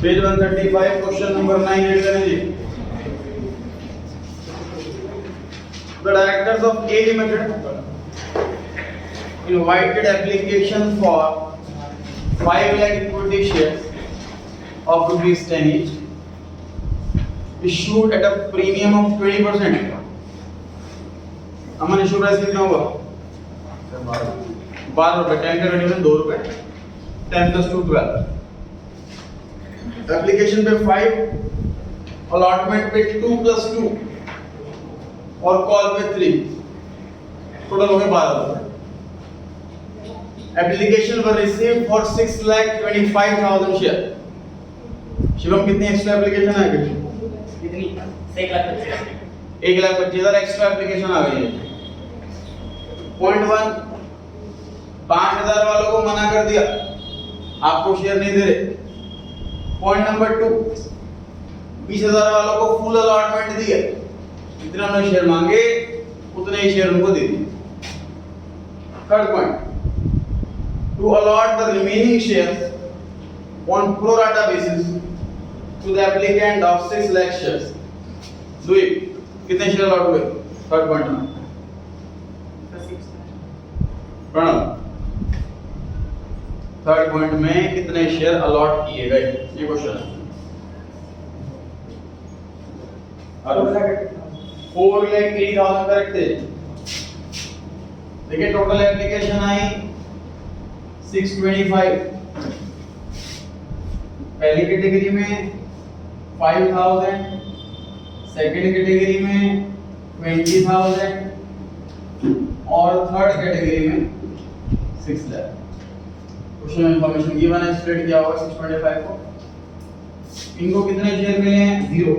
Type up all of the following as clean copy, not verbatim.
Page 135 question number 9 read करें जी। The directors of A Limited invited application for 5 lakh equity shares of rupees 10 each issued at a premium of 20%. Aman issue price कितना होगा? 12 रुपए। 10 का rate में 2 रुपए। 10 plus 2 12। Application पे 5, allotment पे 2 plus 2 और कॉल पे 3, टोटल हो गए 12 रुपए। Application were received for 6,25,000 share. Shivam कितनी एक्स्ट्रा एप्लीकेशन आ गई? कितनी? 1,25,000 1,25,000 एक्स्ट्रा एप्लीकेशन आ गई है। पॉइंट 1, 5,000 वालों को मना कर दिया, आपको शेयर नहीं दे रहे। पॉइंट नंबर 2, 20,000 वालों को फुल अलॉटमेंट दिया, जितना उन्होंने शेयर मांगे उतने ही शेयर उनको दे दिए। Third point, to allot the remaining shares on pro rata basis to the applicant of 6 lakh shares. Do it. कितने शेयर अलॉट हुए? थर्ड पॉइंट में प्रणव, थर्ड पॉइंट में कितने शेयर अलॉट किए गए, ये क्वेश्चन है। 4,80,000 करेक्ट है। देखिए टोटल एप्लीकेशन आई 625। पहली कैटेगरी में 5,000, सेकंड कैटेगरी में 20,000 और थर्ड कैटेगरी में 6 लाख। क्वेश्चन में इंफॉर्मेशन गिवन है, स्प्लिट किया होगा 625 को। इनको कितने शेयर मिले हैं? 0।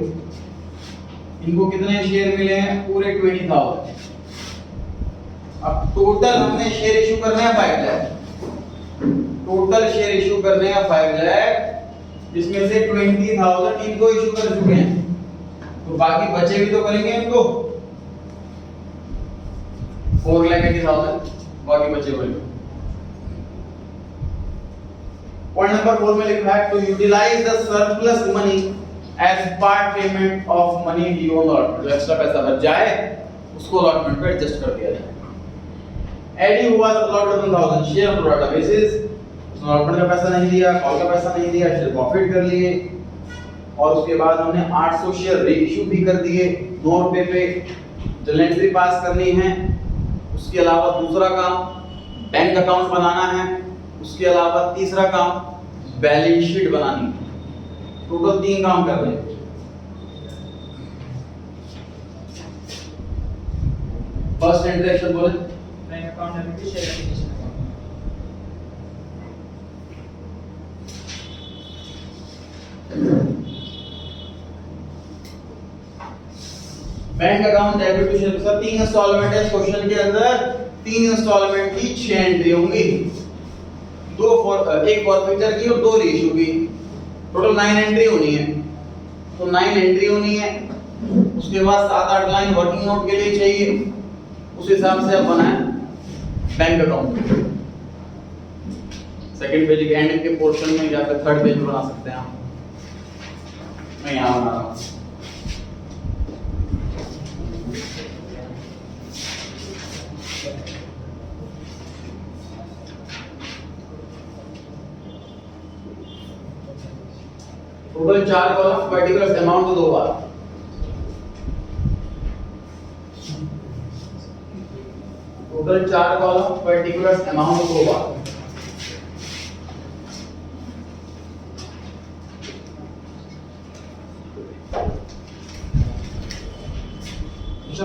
इनको कितने शेयर मिले हैं? पूरे 20,000। अब टोटल हमने शेयर इशू करने हैं 5 लाख। टोटल शेयर इशू करने हैं 5 लाख, जिसमें से 20,000 इनको इशू कर चुके हैं, तो बाकी बचे भी तो करेंगे इनको। 4,80,000 बाकी बचे हुए। पॉइंट नंबर 4 में लिखा है to utilise the surplus money as part payment of money due on allotment. जो एक्स्ट्रा पैसा बच जाए उसको अलॉटमेंट पे एडजस्ट कर दिया जाए। Eddie who was allotted 1,000 share on pro rata basis, उसने अलॉटमेंट का पैसा नहीं दिया, कॉल का पैसा नहीं दिया, शेयर प्रॉफिट कर लिए, और उसके बाद हमने 800 शेयर रीइश्यू भी कर दिए 9 रुपए पे। जर्नल एंट्री पास करनी है, उसके अलावा दूसरा काम बैंक अकाउंट बनाना है, उसके अलावा तीसरा काम बैलेंस शीट बनानी है। टोटल 3 काम कर रहे हैं। फर्स्ट इंट्रोडक्शन बोले, bank account debit share application account. Bank account debit to share. Sir 3 instalment है इस क्वेश्चन के अंदर। 3 इंस्टॉलमेंट की 6 एंट्री होंगी, एक फॉरफीचर की और 2 रीइश्यू की। टोटल 9 एंट्री होनी है। तो 9 एंट्री होनी है, उसके बाद 7-8 लाइन वर्किंग नोट के लिए चाहिए। उस हिसाब से आप बनाएं बैंक अकाउंट। सेकंड पेज के एंड के पोर्शन में या फिर थर्ड पेज में बना सकते हैं आप। मैं यहाँ बना रहा हूँ। टोटल 4 कॉलम, पर्टिकुलर अमाउंट को 2 बार। टोटल 4 कॉलम, पर्टिकुलर अमाउंट को 2 बार।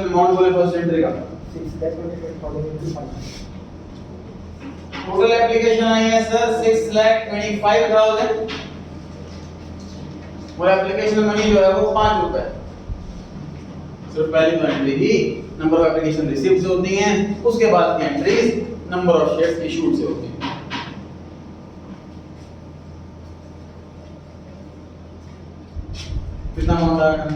अमाउंट बोले फर्स्ट एंट्री का 6,25,000। टोटल एप्लीकेशन आई है सर 6,25,000 और एप्लीकेशन मनी जो है वो 5 रुपए। सिर्फ पहली तो एंट्री ही नंबर ऑफ एप्लीकेशन रिसीव से होती हैं, उसके बाद की entries number of shares issued से होती हैं। कितना अमाउंट आएगा?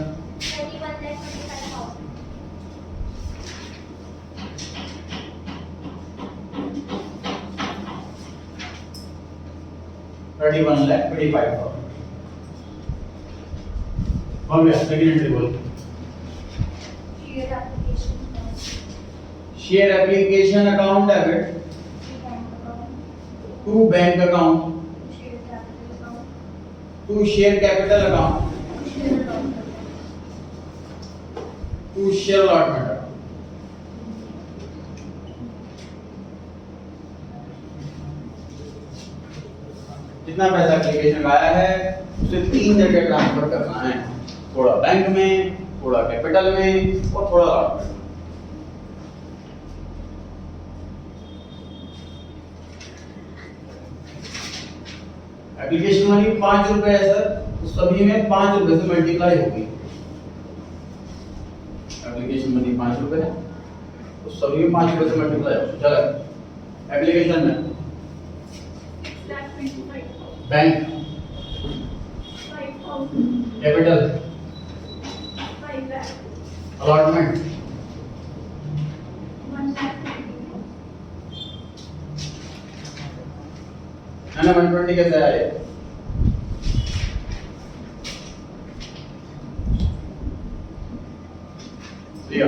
31,25,000। हो गया सेकंड एंट्री बोल share application account debit to bank account to share capital account to share allotment account. कितना पैसा एप्लीकेशन का आया है उसे 3 जगह ट्रांसफर करना है, थोड़ा बैंक में, थोड़ा कैपिटल में और थोड़ा अलॉटमेंट। एप्लीकेशन मनी 5 रुपए है सर, तो सभी में 5 रुपए से मल्टीप्लाई होगी। एप्लीकेशन मनी 5 रुपए है तो सभी में 5 रुपए से मल्टीप्लाई होगी। चलो एप्लीकेशन में बैंक कैपिटल अलॉटमेंट है ना 120 कैसे आए? लिया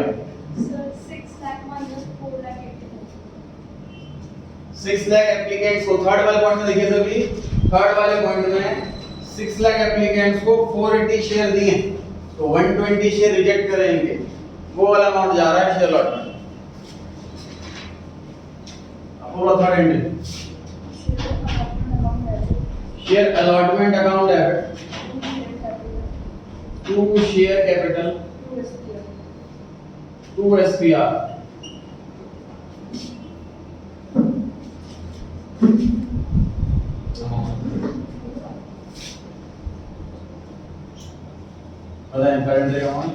6 लाख एप्लीकेंट्स को थर्ड वाले पॉइंट में देखिए सभी, थर्ड वाले पॉइंट में 6 लाख एप्लीकेंट्स को 480 शेयर दिए तो 120 शेयर रिजेक्ट करेंगे, वो वाला अमाउंट जा रहा है शेयर अलॉटमेंट। अब पूरा third entry share allotment account debit to share capital to SPR बताएं करंट रेट अमाउंट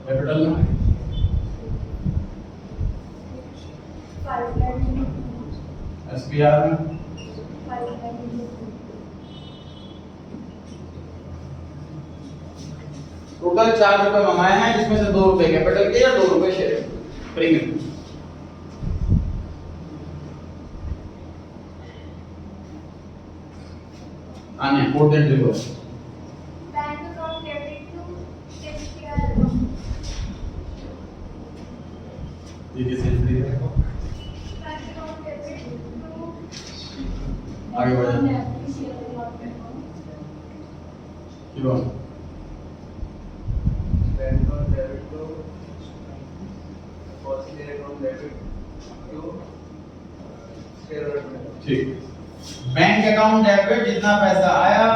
कैपिटल में एसपीआर में टोटल 4 रुपए मंगाए हैं जिसमें से 2 रुपए कैपिटल के या 2 रुपए शेयर प्रीमियम। आने फोर्थ एंट्री को bank account debit to SPR account ये किस एंट्री है? बैंक अकाउंट डेबिट टू आगे बढ़े क्यों bank account debit to policy account debit to share allotment. ठीक बैंक अकाउंट डेबिट जितना पैसा आया,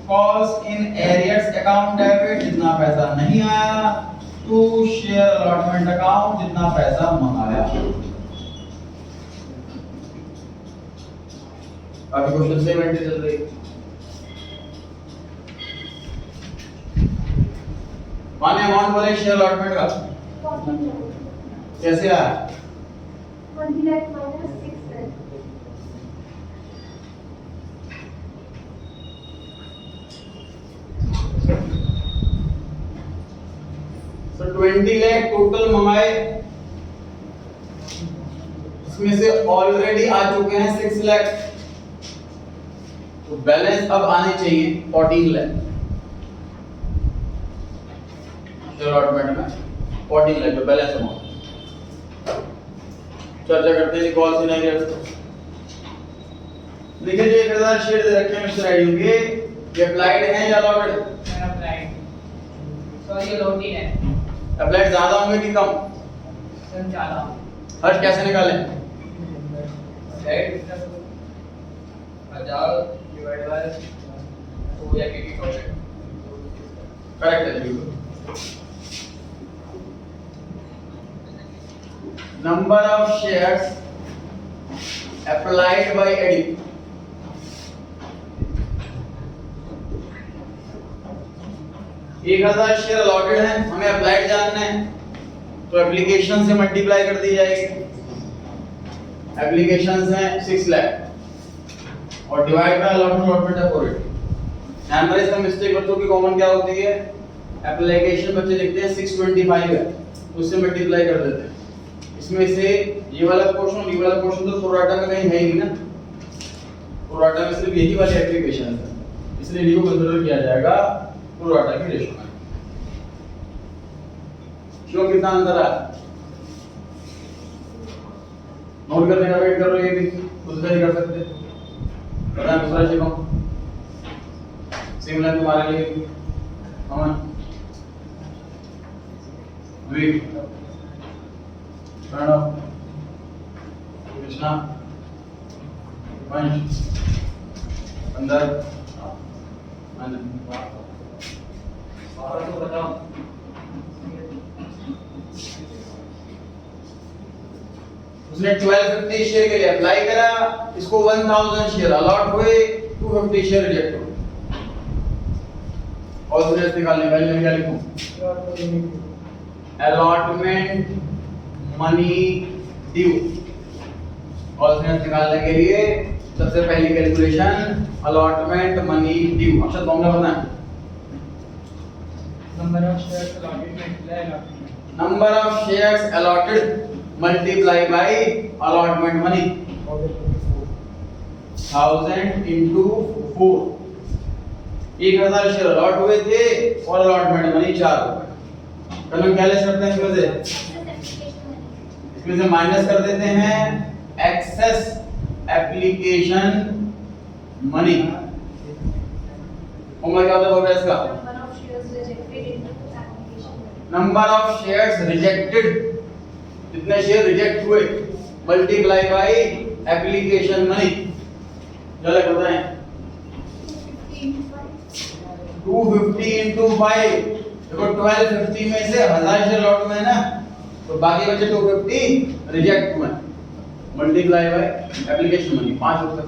कॉस्ट इन एरियर्स अकाउंट डेबिट जितना पैसा नहीं आया, टू शेयर अलॉटमेंट अकाउंट जितना पैसा मंगाया। बाकी क्वेश्चन सेम एंट्री चल रही है। माने अमाउंट बोले शेयर अलॉटमेंट का कैसे आया? 20 lakh minus 6 lakh तो 20 लाख टोटल मंगाए, इसमें से ऑलरेडी आ चुके हैं 6 लाख, तो बैलेंस अब आने चाहिए 14 लाख अलॉटमेंट में 14 लाख जो बैलेंस अमाउंट। चर्चा करते हैं कॉल से नहीं करते। देखिए जो 1000 शेयर दे रखे हैं मिस्टर आईडी के, ये अप्लाइड हैं या अलॉटेड? अप्लाइड सॉरी अलॉटेड है अप्लाइड ज्यादा होंगे कि कम? सर ज्यादा हर्ष कैसे निकालें? राइट 1000 डिवाइड बाय 2 या के करेक्ट है बिल्कुल। Number of shares applied by Eddie, एक 1000 शेयर अलॉटेड है, हमें अप्लाइड जानना है तो एप्लीकेशन से मल्टीप्लाई कर दी जाएगी। एप्लीकेशंस हैं 6 लाख और डिवाइड बाय अलॉटमेंट है 480। ध्यान रहे इसका मिस्टेक बच्चों की कॉमन क्या होती है, एप्लीकेशन बच्चे लिखते हैं 625 है तो उससे मल्टीप्लाई कर देते हैं। इसमें से ये वाला पोर्शन तो प्रोराटा में कहीं है ही नहीं ना, प्रोराटा में सिर्फ यही वाली एप्लीकेशन है, इसलिए इन्हीं को कंसीडर किया जाएगा प्रोराटा की रेशो में। क्यों कितना अंतर है? नोट करने का वेट कर रहे हो, ये भी खुद से ही कर सकते हैं। पता है दूसरा शिवम सिमिलर तुम्हारे लिए अमन द्वीप प्रणव कृष्णा वंश अंदर आनंद तो बताओ उसने 1250 शेयर के लिए अप्लाई करा, इसको 1000 शेयर अलॉट हुए, 250 शेयर रिजेक्ट हुए। और सूरज निकालने वाले मैं क्या लिखूं? Allotment money due. और सूरज निकालने के लिए सबसे पहली कैलकुलेशन अलॉटमेंट मनी ड्यू। अक्षर फॉर्मूला बताएं। Number of shares allotted number of shares allotted multiply by allotment money 1000 into 4। 1000 share allot हुए थे और अलॉटमेंट मनी 4 रुपए। कल हम क्या ले सकते हैं इसमें से? इसमें से माइनस कर देते हैं एक्सेस एप्लीकेशन मनी। होगा क्या होगा इसका? नंबर ऑफ शेयर्स रिजेक्टेड, जितने शेयर रिजेक्ट हुए मल्टीप्लाई बाय एप्लीकेशन मनी। जल्दी बताएं। 250 into 5। देखो 1250 में से 1000 शेयर लॉट में है ना, तो बाकी बचे 250 रिजेक्ट हुए मल्टीप्लाई बाय एप्लीकेशन मनी 5 रुपए।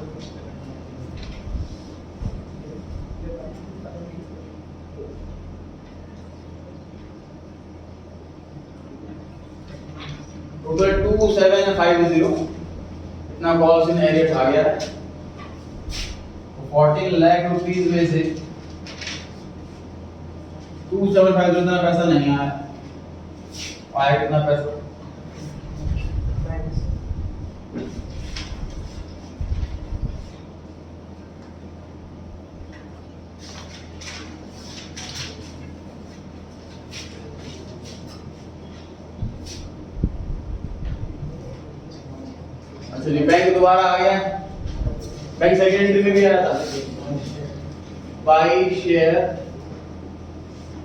टोटल 2750 इतना कॉल्स इन एरियर्स आ गया है। 14 लाख रुपीस में से 2750 इतना पैसा नहीं आया। आया कितना पैसा? चलिए बैंक दोबारा आ गया। बैंक सेकंड एंट्री में भी आया था। बाय शेयर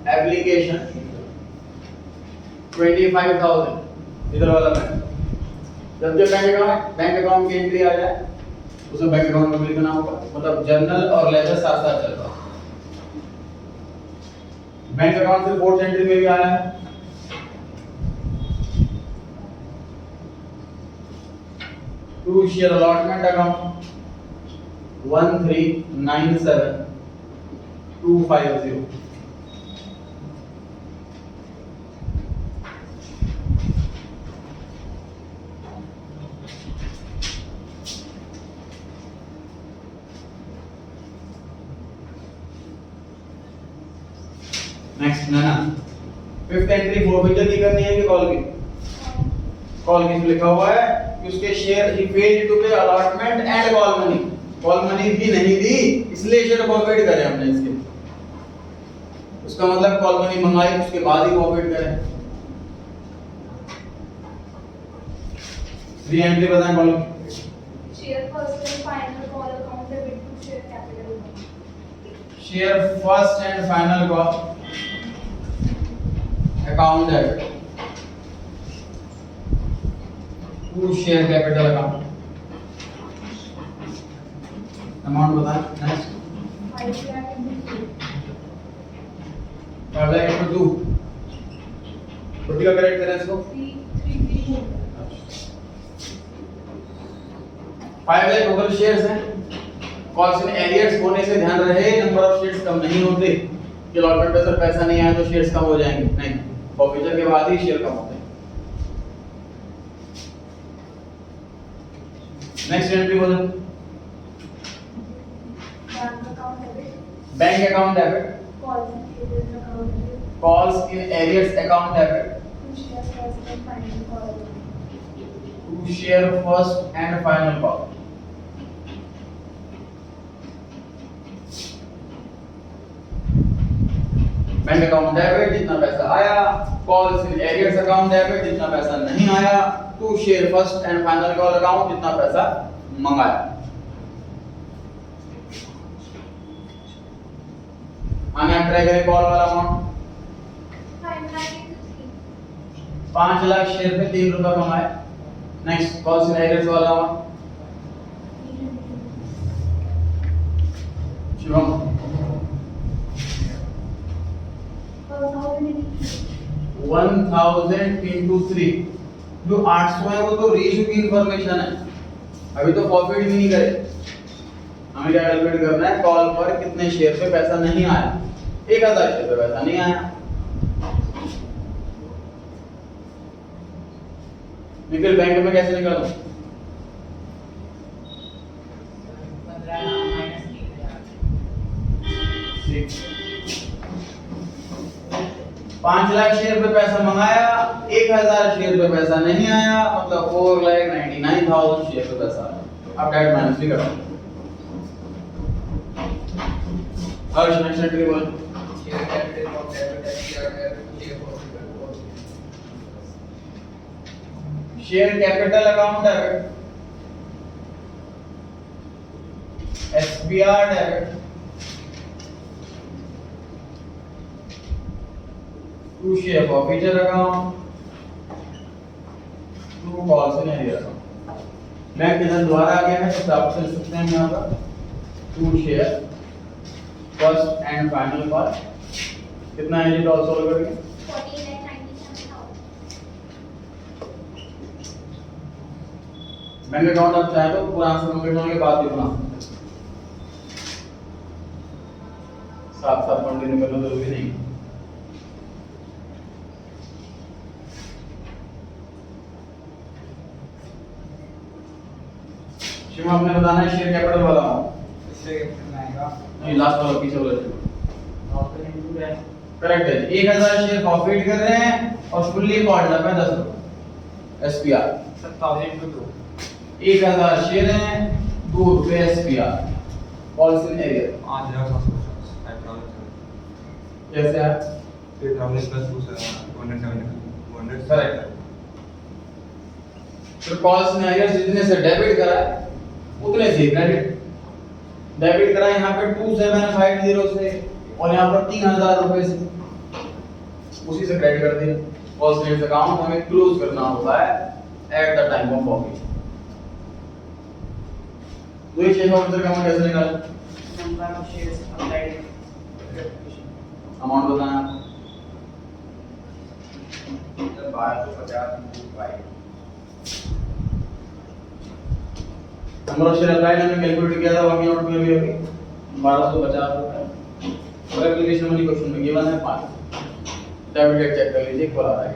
एप्लीकेशन 25,000 इधर वाला बैंक। जब बैंक अकाउंट की एंट्री आ जाए उसमें बैंक अकाउंट में लिखना होगा, मतलब जर्नल और लेजर साथ साथ चल रहा है। बैंक अकाउंट से फोर्थ एंट्री में भी आया है। To share allotment account 1397250। Next ना फिफ्थ एंट्री फोरफिचर की करनी है कि कॉल की? कॉल की लिखा हुआ है कि उसके शेयर ही फेल्ड टू पे allotment and call money. Call money भी नहीं दी इसलिए शेयर फॉरफिट करे हमने इसके। उसका मतलब कॉल मनी मंगाई उसके बाद ही फॉरफिट करें। री एंट्री बताएं कॉल की। Share first and final call account debit to share capital. Share first and final call account debit to share capital account. Amount बताएं। Next 5 lakh into 5 lakh into 2। छोटी का correct करें इसको। 3 5 lakh total shares हैं। Calls in arrears होने से ध्यान रहे नंबर ऑफ शेयर्स कम नहीं होते कि अलॉटमेंट पे सर पैसा नहीं आया तो शेयर्स कम हो जाएंगे, नहीं, फॉरफिचर के बाद ही शेयर कम होते हैं। नेक्स्ट एंट्री बोलो। Bank account debit bank account debit calls in arrears account debit to share first and final call. Bank account debit जितना पैसा आया, calls in arrears account debit जितना पैसा नहीं आया, to share first and final call account जितना पैसा मंगाया। आगे हम ट्राई करें कॉल वाला अमाउंट। 5 लाख शेयर पे 3 रुपए मंगाए। नेक्स्ट कॉल्स इन एरियर्स वाला अमाउंट। शिवम 1000 into 3 जो 800 है वो तो रेशियो की इंफॉर्मेशन है, अभी तो प्रॉफिट भी नहीं करे। हमें क्या कैलकुलेट करना है, कॉल पर कितने शेयर पे पैसा नहीं आया। 1000 शेयर पे पैसा नहीं आया, निकल बैंक में कैसे निकालूं? 15 माइनस 3,000। 5 लाख शेयर पे पैसा मंगाया, 1000 शेयर पे पैसा नहीं आया, मतलब 4,99,000 शेयर पे पैसा आया। अब डायरेक्ट माइनस भी करो। हर्ष नेक्स्ट एंट्री बोल। Share capital of debit SPR share profit. Share capital account debit, SPR debit, to share forfeiture account, to calls in arrear account. Bank किधर द्वारा आ गया है तो आप चल सकते हैं यहाँ पर to share first and final call. कितना है ये टॉल सॉल्व करके? 14,97,000। बैंक अकाउंट आप चाहे तो पूरा आंसर कंप्लीट के बाद भी बना सकते हैं, साथ साथ कंटिन्यू करना जरूरी नहीं। शिव आपने बताना है शेयर कैपिटल वाला इससे कितना आएगा? नहीं, लास्ट वाला पीछे वाला है करेक्ट है। 1000 शेयर प्रॉफिट कर रहे हैं और फुल्ली कॉल्ड अप है 10 रुपए एसपीआर। 7,000 टू 2 1000 शेयर हैं, 2 रुपए एसपीआर। कॉल्स इन एरियर 8,750 5,000 कैसे है? 3,000 plus 270 करेक्ट। तो कॉल्स इन एरियर जितने से डेबिट करा है उतने से क्रेडिट। डेबिट करा यहाँ पे 2750 से और यहाँ पर 3000 रुपए से, उसी से क्रेडिट कर दिया। कॉल्स इन अकाउंट हमें क्लोज करना होता है at the time of profit. तो ये शेयर फॉरफीचर का अमाउंट कैसे निकालें? Number of shares applied amount बताना। 1250 into 5 number of share applied हमने कैलकुलेट किया था बाकी अमाउंट में भी अभी 1250 रुपए। और एप्लीकेशन मनी क्वेश्चन में गिवन है 5। डेबिट डेट चेक कर लीजिए, खोला रहा है।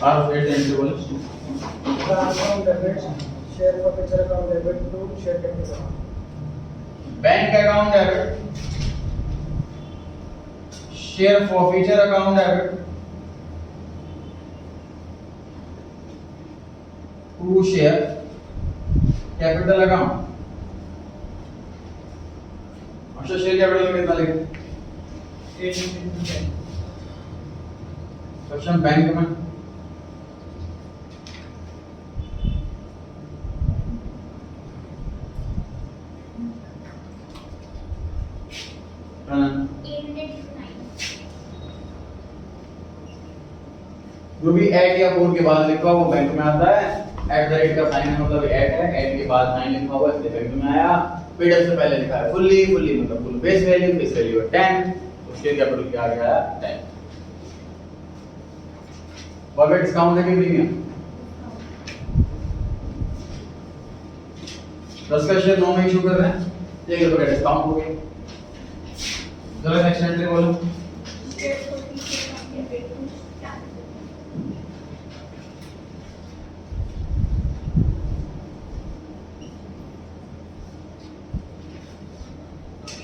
आप रेट एंट्री बोलो। Account debit share forfeiture account debit to share capital account. Bank account debit, share forfeiture account debit, to share capital account. अच्छा शेयर कैपिटल में कितना लिखे? 8 into 10 सेक्शन बैंक में जो भी ऐड या फोर के बाद लिखा हुआ वो बैंक में आता है। एट द रेट का साइन है मतलब ऐड है, ऐड के बाद 9 लिखा हुआ इसलिए बैंक में आया। पीडीएफ से पहले लिखा है फुल्ली, फुल्ली मतलब फुल फेस वैल्यू है 10, तो शेयर कैपिटल के आगे आया 10। प्रॉफिट डिस्काउंट है कि प्रीमियम? 10 का शेयर 9 में इशू कर रहे हैं, 1 रुपए का डिस्काउंट हो गया। चलो नेक्स्ट एंट्री बोलो।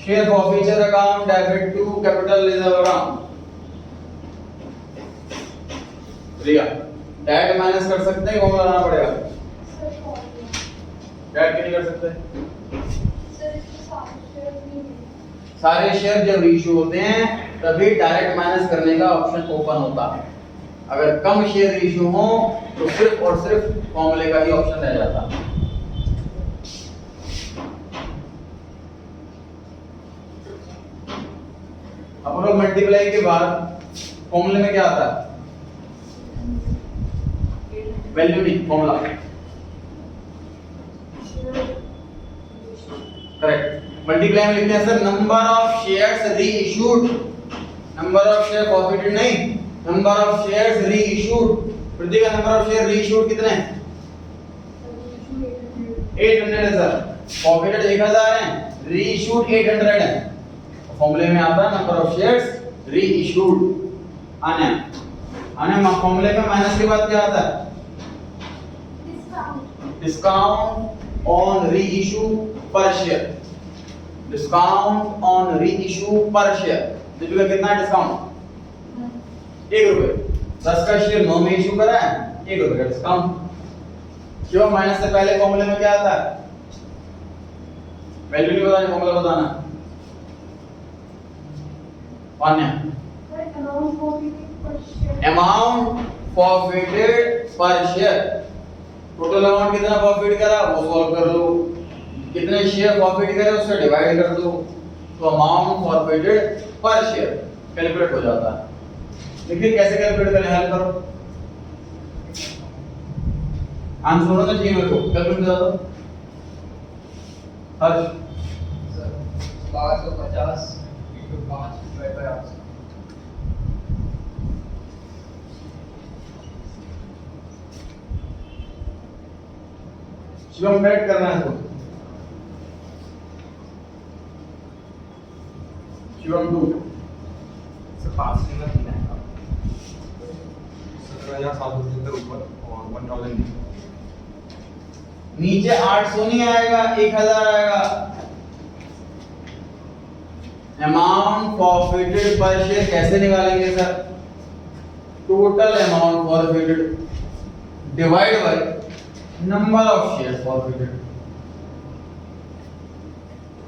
Share forfeiture account debit to capital reserve account. रिया डैट माइनस कर सकते हैं, कौन लगाना पड़ेगा? सर फॉर्मूला डैट क्यों नहीं कर सकते? सर इसके सारे शेयर नहीं है। सारे शेयर जब रीइश्यू होते हैं तभी डायरेक्ट माइनस करने का ऑप्शन ओपन होता है। अगर कम शेयर रीइश्यू हो तो सिर्फ और सिर्फ फॉर्मूले का ही ऑप्शन रह जाता। अब लोग मल्टीप्लाई के बाद फॉर्मूले में क्या आता है? वैल्यू नहीं, फॉर्मूला। करेक्ट। मल्टीप्लाई में लिखते हैं sir number of shares reissued, number of share forfeited नहीं, नंबर ऑफ शेयर्स रीइश्यूड। पृथ्वी का नंबर ऑफ शेयर रीइश्यूड कितने हैं? 800 है सर। फॉरफिटेड 1000 है, रीइश्यूड 800 है। फॉर्मूले में आता है नंबर ऑफ शेयर्स रीइश्यूड। आने फॉर्मूले में माइनस के बाद क्या आता है? डिस्काउंट ऑन रीइश्यू पर शेयर। डिस्काउंट ऑन रीइश्यू पर शेयर। देखिए कितना है डिस्काउंट? 1 रुपए। 10 का शेयर 9 में इशू करा है, 1 रुपए का डिस्काउंट। क्यों? माइनस से पहले फॉर्मूले में क्या आता है? वैल्यू नहीं बतानी, फॉर्मूला बताना। अमाउंट फॉरफिटेड पर शेयर। टोटल अमाउंट कितना फॉरफिट करा वो सॉल्व कर लो, कितने शेयर फॉरफिट करे उससे डिवाइड कर दो, तो अमाउंट फॉरफिटेड पर शेयर कैलकुलेट हो जाता है। लेकिन कैसे कैलकुलेट करें? हल करो, आंसर होना चाहिए मेरे को, कैलकुलेट कर दो। हर्ष 550 into 5 divided by 800। Shivam calculate करना है तो शिवम 2 सर 5 दिन का कितना है? 17,700 से ऊपर और 1000 नीचे 800 नहीं आएगा, 1000 आएगा। अमाउंट फॉरफिटेड पर शेयर कैसे निकालेंगे sir? Total amount forfeited divide by number of shares forfeited.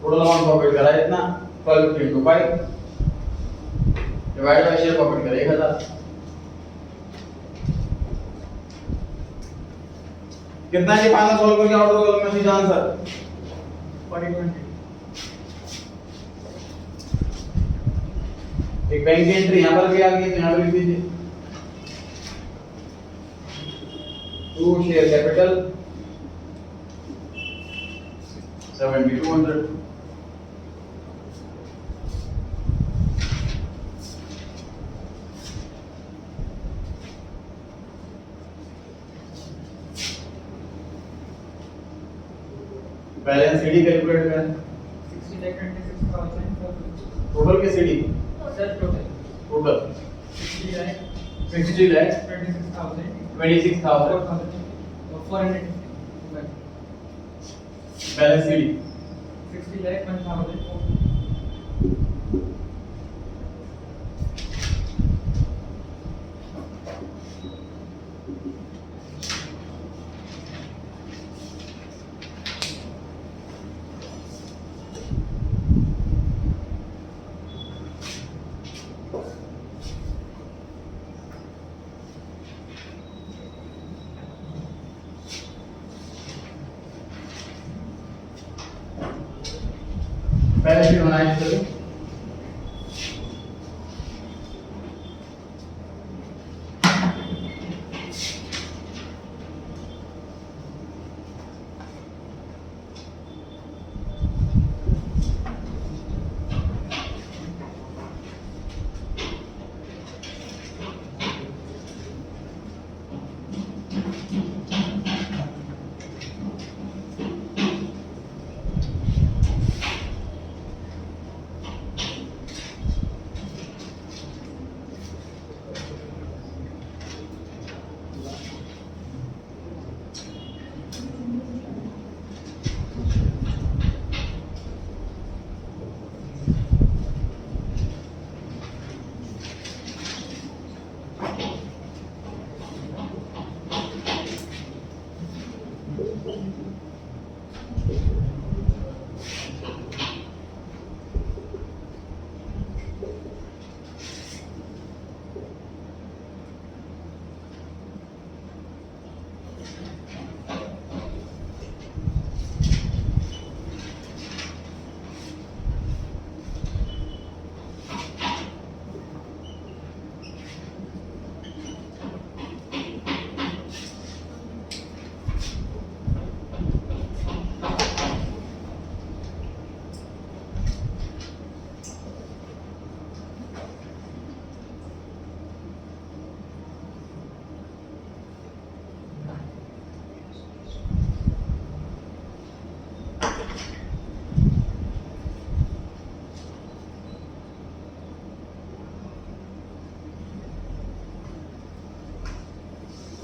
Total amount forfeit करा इतना 12 into 5 divide by share forfeit करा 1000। कितना है? फाइनल सॉल्व करके आउट कॉलम में सीधा आंसर 4020। एक बैंक की एंट्री यहां पर भी आ गई, तो यहां पर लिख दीजिए 2 share capital 7200। Balance CD calculate करें। 60,26,000 टोटल की CD sir total total 60 lakh 60 lakh 26,000 26,000 400 balance CD 60 lakh 1,000। Balance sheet बनाइए चलो।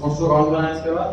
नोट्स को काउंट करना है इसके बाद।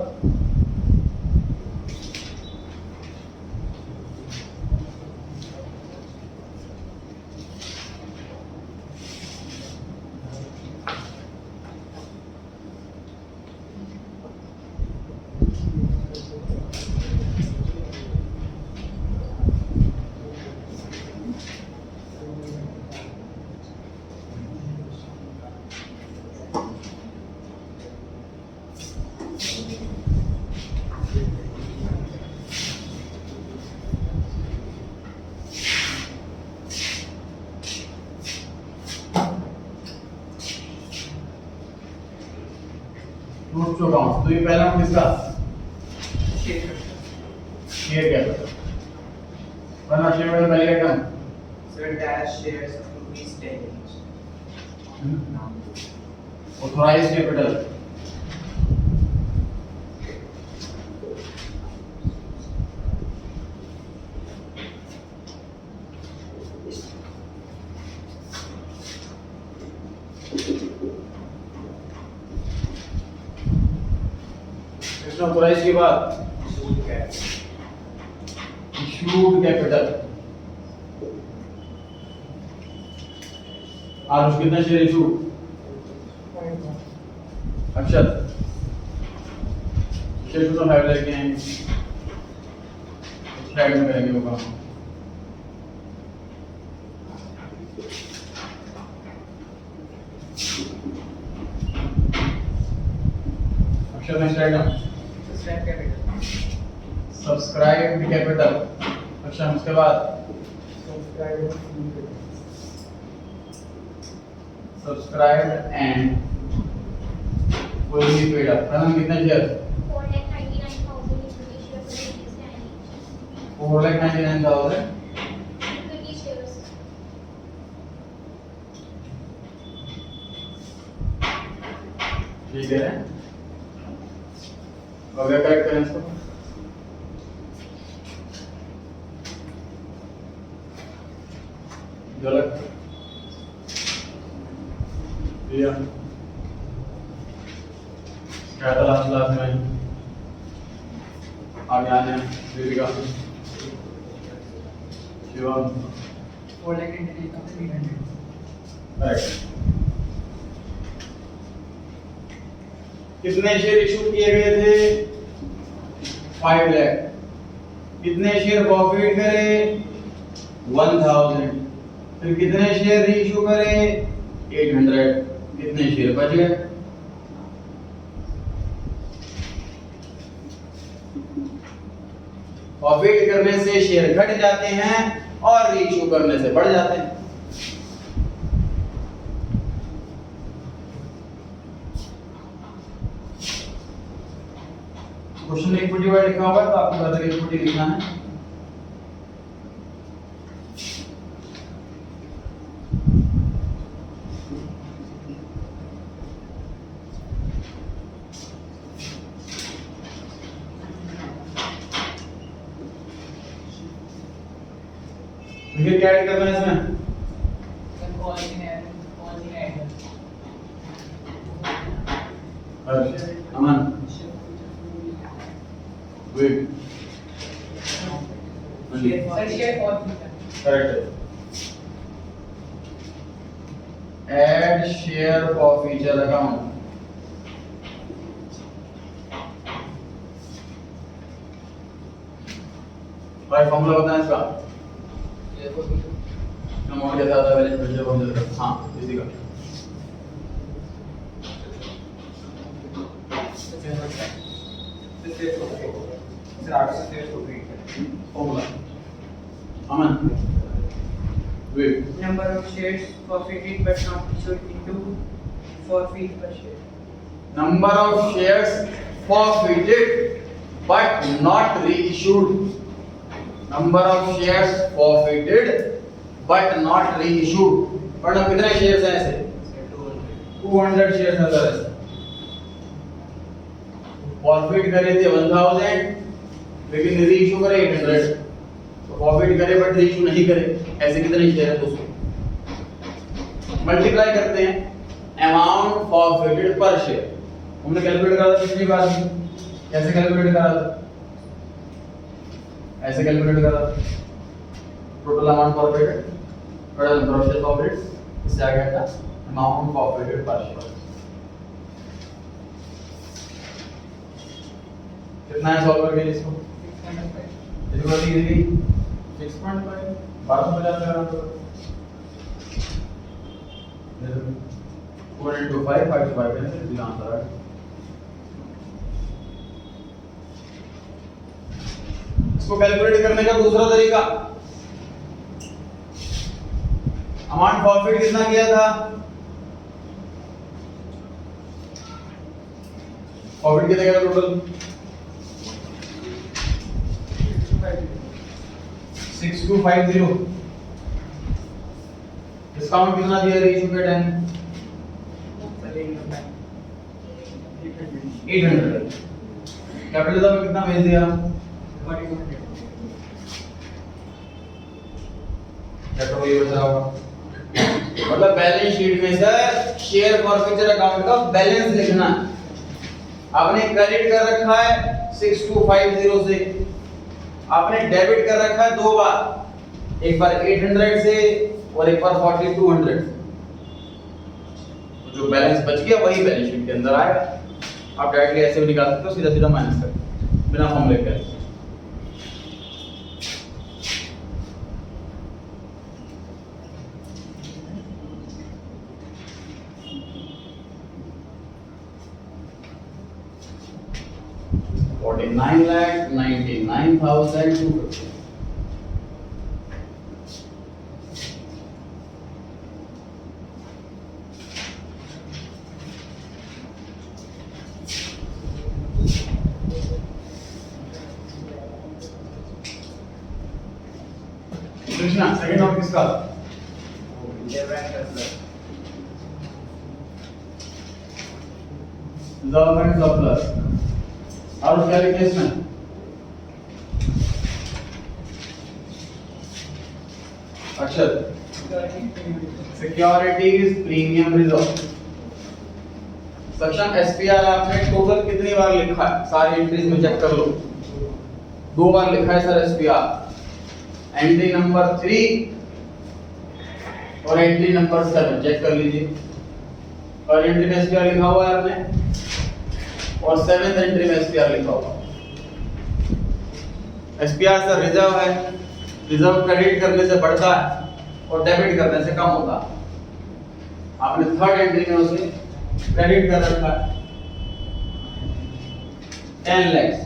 नोट्स को काउंट, तो ये पहला नोट किसका? Share capital. वरना शेयर कैपिटल पहले क्या था? Sir, dash shares of rupees 10 each. Authorised capital. इसमें ऑथराइज के बाद इशूड कैपिटल। आज कितना शेयर इशू? अक्षत शेयर तो 5 लाख के हैं, स्लाइड में करेंगे वो काम। अक्षर next item Subscribe capital. Subscribed capital. अच्छा उसके बाद subscribed and will be paid up। प्रथम कितने शेयर? 4,99,000 4,99,000 equity shares. ठीक है। और क्या करेक्ट करें इसको? गलत दिया क्या था लास्ट क्लास में? आगे आने Deepika Shivam 4 lakh into income 300. Correct. कितने शेयर इशू किए गए थे? 5 लाख। कितने शेयर प्रॉफिट करे? 1000। फिर कितने शेयर रीइशू करे? 800। कितने शेयर बच गए? प्रॉफिट करने से शेयर घट जाते हैं और रीइशू करने से बढ़ जाते हैं। क्वेश्चन इक्विटी वाला लिखा होगा तो आपको बता दें इक्विटी लिखना है। देखिए क्या ऐड करना है इसमें? Then calling add. Harsh, Aman, Vig, Sir, share for future. Correct है। Add share for future account. भाई फॉर्मूला बताएं इसका अमाउंट के साथ बैलेंस शीट को हम हाँ इसी का सर आठ से share profit formula Aman wait Number of shares forfeited but not issued into forfeit per share. number of shares forfeited but not reissued number of shares forfeited but not reissued मतलब कितने shares हैं ऐसे 200 shares हैं sir ऐसे forfeit करे थे 1000 लेकिन reissue करे 800 तो फॉरफिट करे बट रीइशू नहीं करे ऐसे कितने शेयर हैं दोस्तों मल्टीप्लाई करते हैं अमाउंट फॉरफिटेड पर शेयर हमने कैलकुलेट करा था पिछली बार कैसे कैलकुलेट करा था ऐसे कैलकुलेट करा था total amount forfeited total number of share forfeited इससे आ गया था अमाउंट फॉरफिटेड पर शेयर कितना है सॉल्व करके इसको इसको इजीली 6.5 1250 का number 4 into 5 5 to 5 is the answer इसको कैलकुलेट करने का दूसरा तरीका अमाउंट फॉरफिट कितना किया था फॉरफिट कितना किया टोटल 6250 डिस्काउंट कितना दिया रीइशू के टाइम 800 कैपिटल में कितना भेज दिया तो ये बच रहा होगा मतलब बैलेंस शीट में सर शेयर फॉरफिचर अकाउंट का बैलेंस लिखना आपने क्रेडिट कर रखा है 6250 से आपने डेबिट कर रखा है दो बार एक बार 800 से और एक बार 4200 तो जो बैलेंस बच गया वही बैलेंस शीट के अंदर आएगा आप डायरेक्टली ऐसे भी निकाल सकते हो सीधा सीधा माइनस कर बिना फॉर्मूले के 49,99,250 कृष्णा सेकंड ऑफ किसका गवर्नमेंट सरप्लस और क्या लिखे इसमें अक्षर सिक्योरिटीज प्रीमियम रिजर्व सक्षम एसपीआर आपने टोटल कितनी बार लिखा है सारी एंट्रीज में चेक कर लो दो बार लिखा है सर एसपीआर एंट्री नंबर 3 और एंट्री नंबर 7 चेक कर लीजिए और एंट्री में एसपीआर लिखा हुआ है आपने और 7th एंट्री में एसपीआर लिखा हुआ एसपीआर सर रिजर्व है रिजर्व क्रेडिट करने से बढ़ता है और डेबिट करने से कम होता है आपने 3rd एंट्री में उसे क्रेडिट कर रखा है 10 lakhs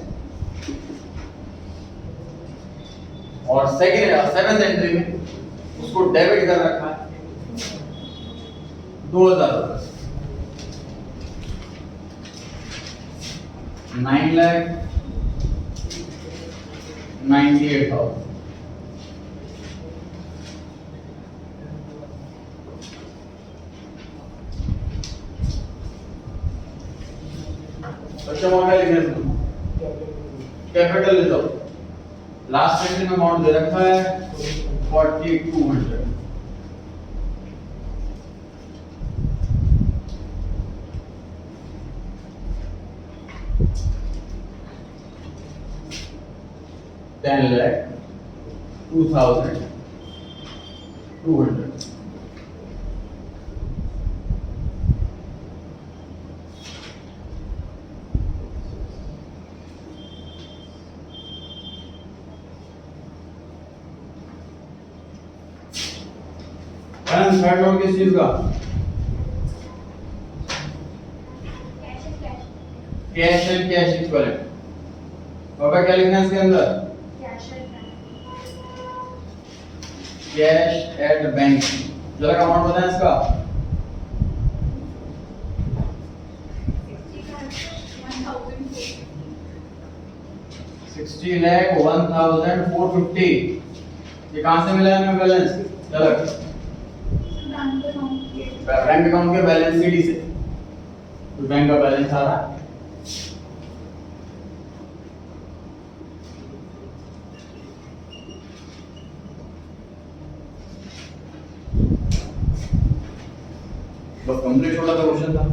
और 7th एंट्री में उसको डेबिट कर रखा है 2000 रुपए 9,98,000 अच्छा मॉडल लिखने से कैपिटल रिजर्व लास्ट एंट्री में अमाउंट दे रखा है 4200 10 lakh 2,200 10 बैलेंस थर्ड नोट किस चीज का? Cash and cash cash and cash equivalent. पापा क्या लिखना है इसके अंदर? Cash and cash at bank. जरा अमाउंट बताएं इसका। 60 लाख 1450। ये कहां से मिला है हमें बैलेंस? चलो बैंक अकाउंट के बैलेंस सीडी से, तो बैंक का बैलेंस आ रहा है। बस कंप्लीट छोटा सा क्वेश्चन था।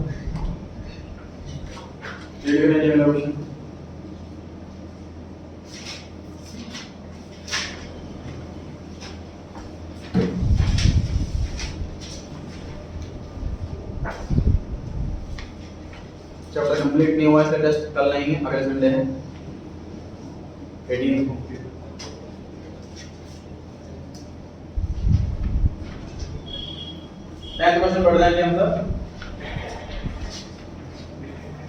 ये लिखने चाहिए मेरा क्वेश्चन। चैप्टर कंप्लीट नहीं हुआ, इसका टेस्ट कल नहीं है, अगले संडे है 18 को। क्वेश्चन पढ़ लेंगे हम सब।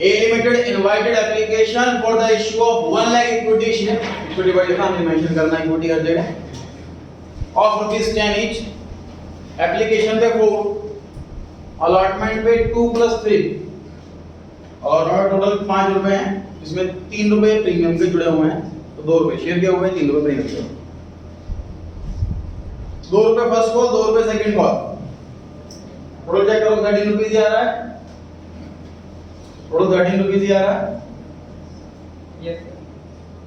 A limited invited application for the issue of 1 lakh equity share, equity पर लिखा हमने मेंशन करना है equity हर जगह, of ₹10 each। एप्लीकेशन पे 4, अलॉटमेंट पे 2+3, और टोटल 5 रुपए हैं, इसमें 3 रुपए प्रीमियम के जुड़े हुए हैं, तो 2 रुपए शेयर के हुए, 3 रुपए प्रीमियम के। 2 रुपए फर्स्ट कॉल, 2 रुपए सेकंड कॉल। टोटल चेक करो 13 रुपीस आ रहा है, टोटल 13 रुपीस आ रहा है। Yes.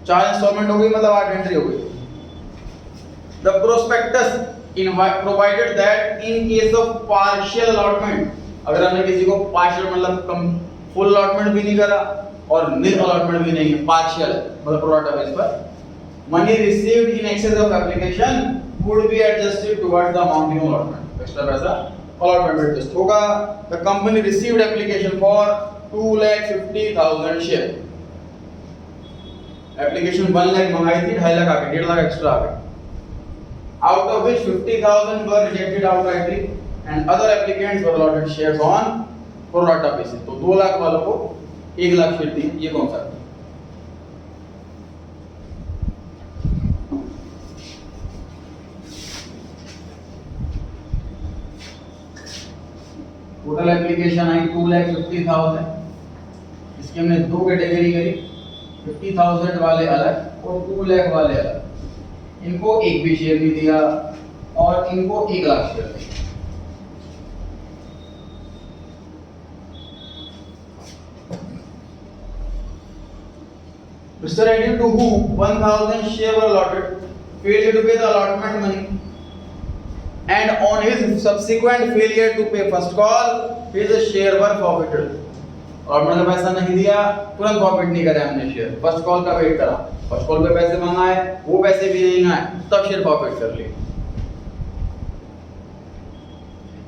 4 इंस्टॉलमेंट हो गई, मतलब 8 एंट्री हो गई। The prospectus provided that in case of partial allotment, अगर हमने किसी को partial मतलब कम full allotment भी नहीं करा और nil allotment भी नहीं है, partial मतलब प्रोडक्ट बेस पर, money received in excess of application would be adjusted towards the amount in allotment। Extra पैसा allotment में adjust होगा। The company received application for 2,50,000 share। Application 1 lakh मंगाई थी, 2.5 लाख आ गए, 1.5 लाख एक्स्ट्रा आ गए। Out of which 50,000 were rejected outrightly and other applicants were allotted shares on pro rata basis। तो 2 लाख वालों को 1 लाख शेयर दिए, ये कौन सा है? टोटल एप्लीकेशन आई 2,50,000, इसकी हमने 2 कैटेगरी करी, 50,000 वाले अलग और 2 लाख वाले अलग। इनको एक भी शेयर नहीं दिया और इनको 1 लाख शेयर दिया। Mr. Eddy, to whom 1,000 shares were allotted, failed to pay the allotment money, and on his subsequent failure to pay first call, his share were forfeited। allotment का पैसा नहीं दिया, तुरंत फॉरफिट नहीं करे हमने शेयर, फर्स्ट कॉल का wait करा, फर्स्ट कॉल पे पैसे मंगाए, वो पैसे भी नहीं आए, तब शेयर फॉरफिट कर लिए।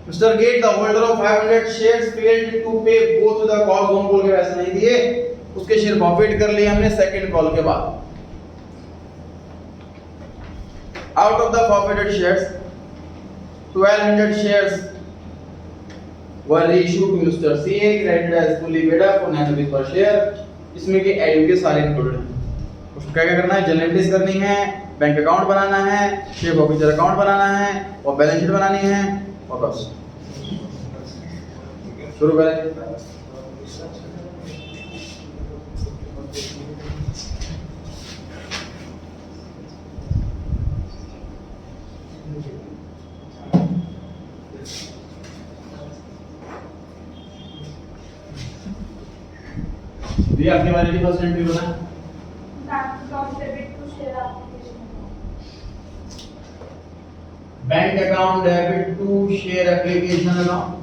Mr. Gate, the holder of 500 shares, failed to pay both the calls, दोनों कॉल के पैसे नहीं दिए, उसके शेयर फॉरफिट कर लिए हमने सेकंड कॉल के बाद। Out of the forfeited shares, 1,200 shares were reissued to Mr. CA, credited as fully paid up for 9 rupees per share। इसमें के एडयू के सारे इंक्लूडेड हैं। उसको क्या क्या करना है? जनरल एंट्रीज करनी है, बैंक अकाउंट बनाना है, शेयर ऑफिसर अकाउंट बनाना है और बैलेंस शीट बनानी है, और बस शुरू करें। ये आपकी वाली फर्स्ट एंट्री बना bank account debit to share application account.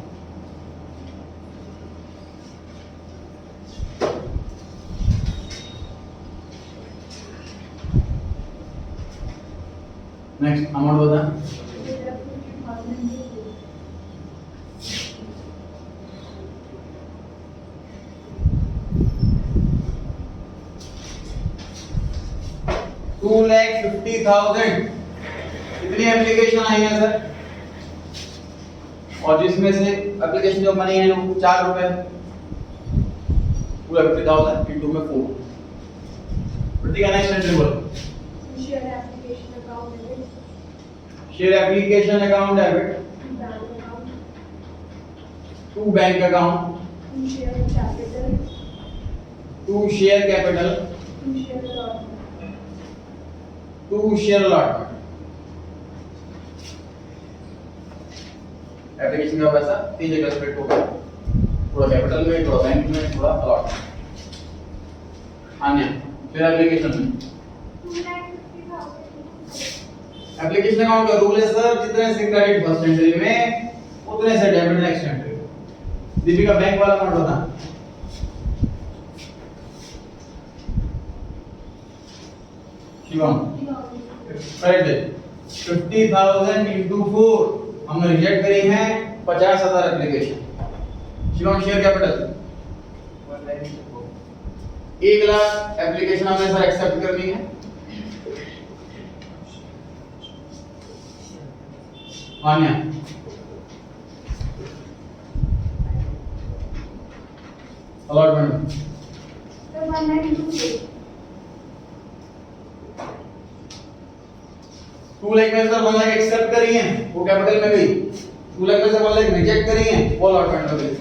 Next amount बता। 2,50,000 कितनी एप्लीकेशन आई है सर? और जिसमें से एप्लीकेशन जो मनी है वो 4 रुपए, पूरा 50,000 इंटू में 4। ठीक है, नेक्स्ट एंट्री बोलो। Share application account debit share application account debit bank account to bank account to share capital to share capital to share allotment to share allotment. Application का पैसा 3 जगह स्प्लिट होगा, थोड़ा कैपिटल में, थोड़ा बैंक में, थोड़ा अलॉटमेंट। अन्य फिर एप्लीकेशन में 2,50,000 एप्लीकेशन अकाउंट का रूल है सर, जितने से क्रेडिट फर्स्ट एंट्री में उतने से डेबिट नेक्स्ट एंट्री में। दीपिका बैंक वाला अकाउंट बता। शिवम करेक्ट है। 50,000 into 4 हमने रिजेक्ट करी है 50,000 application. Shivam share capital 1 lakh application हमने सर एक्सेप्ट करनी है। मान्य अलॉटमेंट So 1,928 2 लाख में सर 1 लाख एक्सेप्ट करी है, वो कैपिटल में गई। 2 लाख में से 1 लाख रिजेक्ट करी है, वो अलॉटमेंट में गई।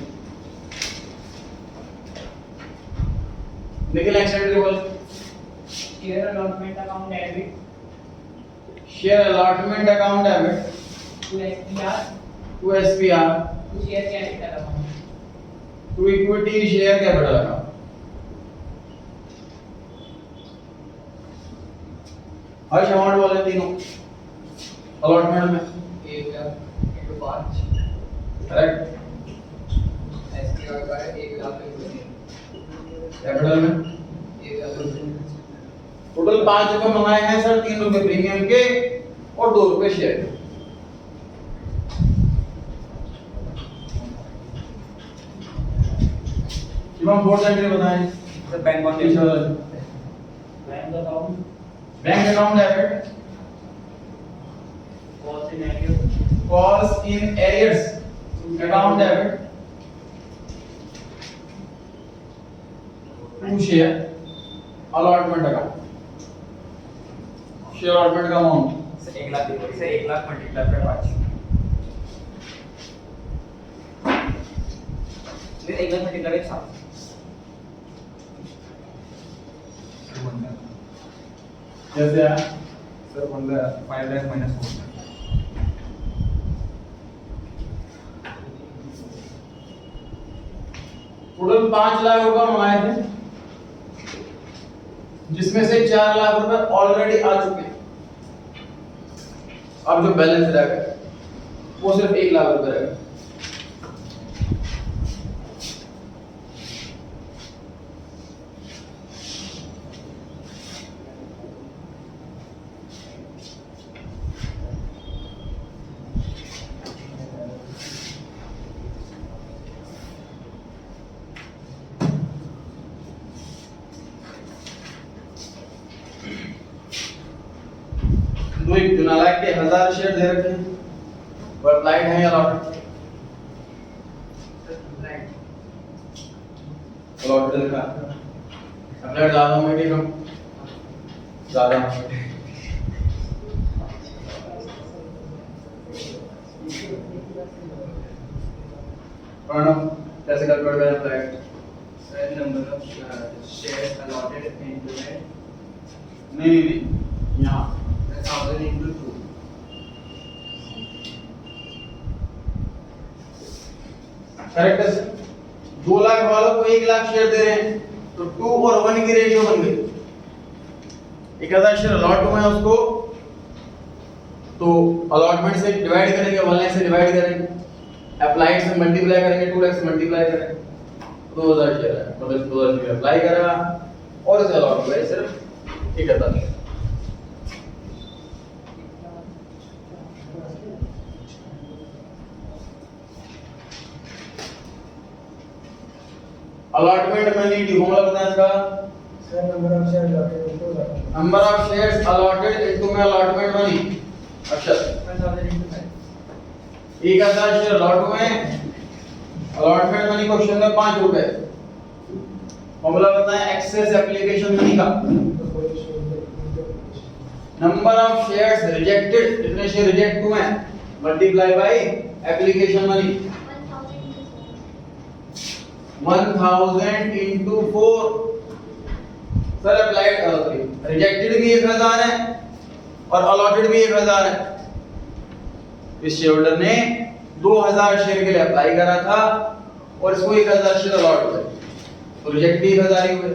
निकल नेक्स्ट एंट्री बोल। Share allotment account debit share allotment account debit to SPR to SPR to share capital account. To equity share capital account. हर अमाउंट वाले तीनों अलॉटमेंट में 1 लाख into 5 करेक्ट। SPR का 1 लाख into कैपिटल में 1 लाख टोटल 5 रुपए मंगाए हैं सर, 3 रुपए प्रीमियम के और 2 रुपए शेयर के। शिवम फोर्थ एंट्री बताएं। Sir bank bank bank account account debit was in area कॉस्ट in arrears account debit to share allotment account. Share allotment का अमाउंट सर 1 लाख देखो, इसे 1 लाख मल्टीप्लाई बाय 5। फिर 1 लाख मल्टीप्लाई बाय 7। जैसे है sir 1 lakh 5 lakh minus 4 lakh. Total 5 lakh रुपए मंगाए थे, जिसमें से 4 लाख रुपए ऑलरेडी आ चुके हैं। अब जो बैलेंस रह गया वो सिर्फ 1 लाख रुपए रह गए। दो एक नालायक के 1000 शेयर दे रखे हैं, और लाइट है या अलॉटेड लिखा अपने ज्यादा होंगे कि कम ज्यादा होंगे। प्रणव कैसे कैलकुलेट करें flat? number of shares allotted into it नहीं यहाँ 1000 into 2. करेक्ट है सर। 2 लाख वालों को 1 लाख शेयर दे रहे हैं तो 2 और 1 की रेशियो बन गई। 1000 शेयर अलॉट हुए हैं उसको, तो अलॉटमेंट से डिवाइड करेंगे, 1 लाख से डिवाइड करेंगे, अप्लाइड से मल्टीप्लाई करेंगे, 2 लाख से मल्टीप्लाई करेंगे, 2000 शेयर है, मतलब 2000 शेयर अप्लाई करेगा और इसे अलॉट हुआ है सिर्फ 1000। अलॉटमेंट मनी डी फॉर्मूला बताएं इसका। Sir, number of shares allotted into the number of shares allotted into में अलॉटमेंट मनी। अक्षर 1000 into 5. 1000 शेयर अलॉट हुए, अलॉटमेंट मनी क्वेश्चन में 5 रुपए। फॉर्मूला बताएं एक्सेस एप्लीकेशन मनी का। नंबर ऑफ शेयर्स रिजेक्टेड, कितने शेयर रिजेक्ट हुए हैं, multiply by application money. 1000 into 4। Sir applied rejected भी 1000 है और अलॉटेड भी 1000 है। इस शेयर होल्डर ने 2000 शेयर के लिए अप्लाई करा था और इसको 1000 शेयर अलॉट हुए, तो रिजेक्ट भी 1000 ही हुए।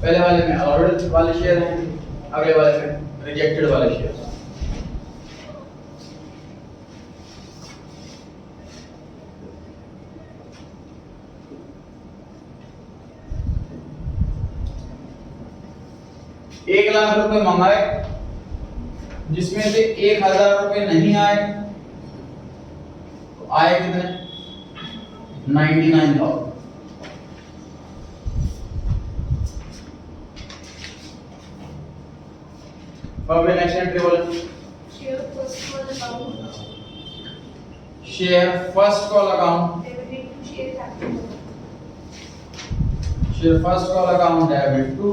पहले वाले में अलॉटेड वाले शेयर हैं, अगले वाले में रिजेक्टेड वाले शेयर। एक लाख रुपए मंगाए जिसमें से 1000 रुपए नहीं आए, तो आए कितने, 99,000। अब नेक्स्ट एंट्री बोले Share first call account. Share first call account, Debit to share capital. Share first call account debit to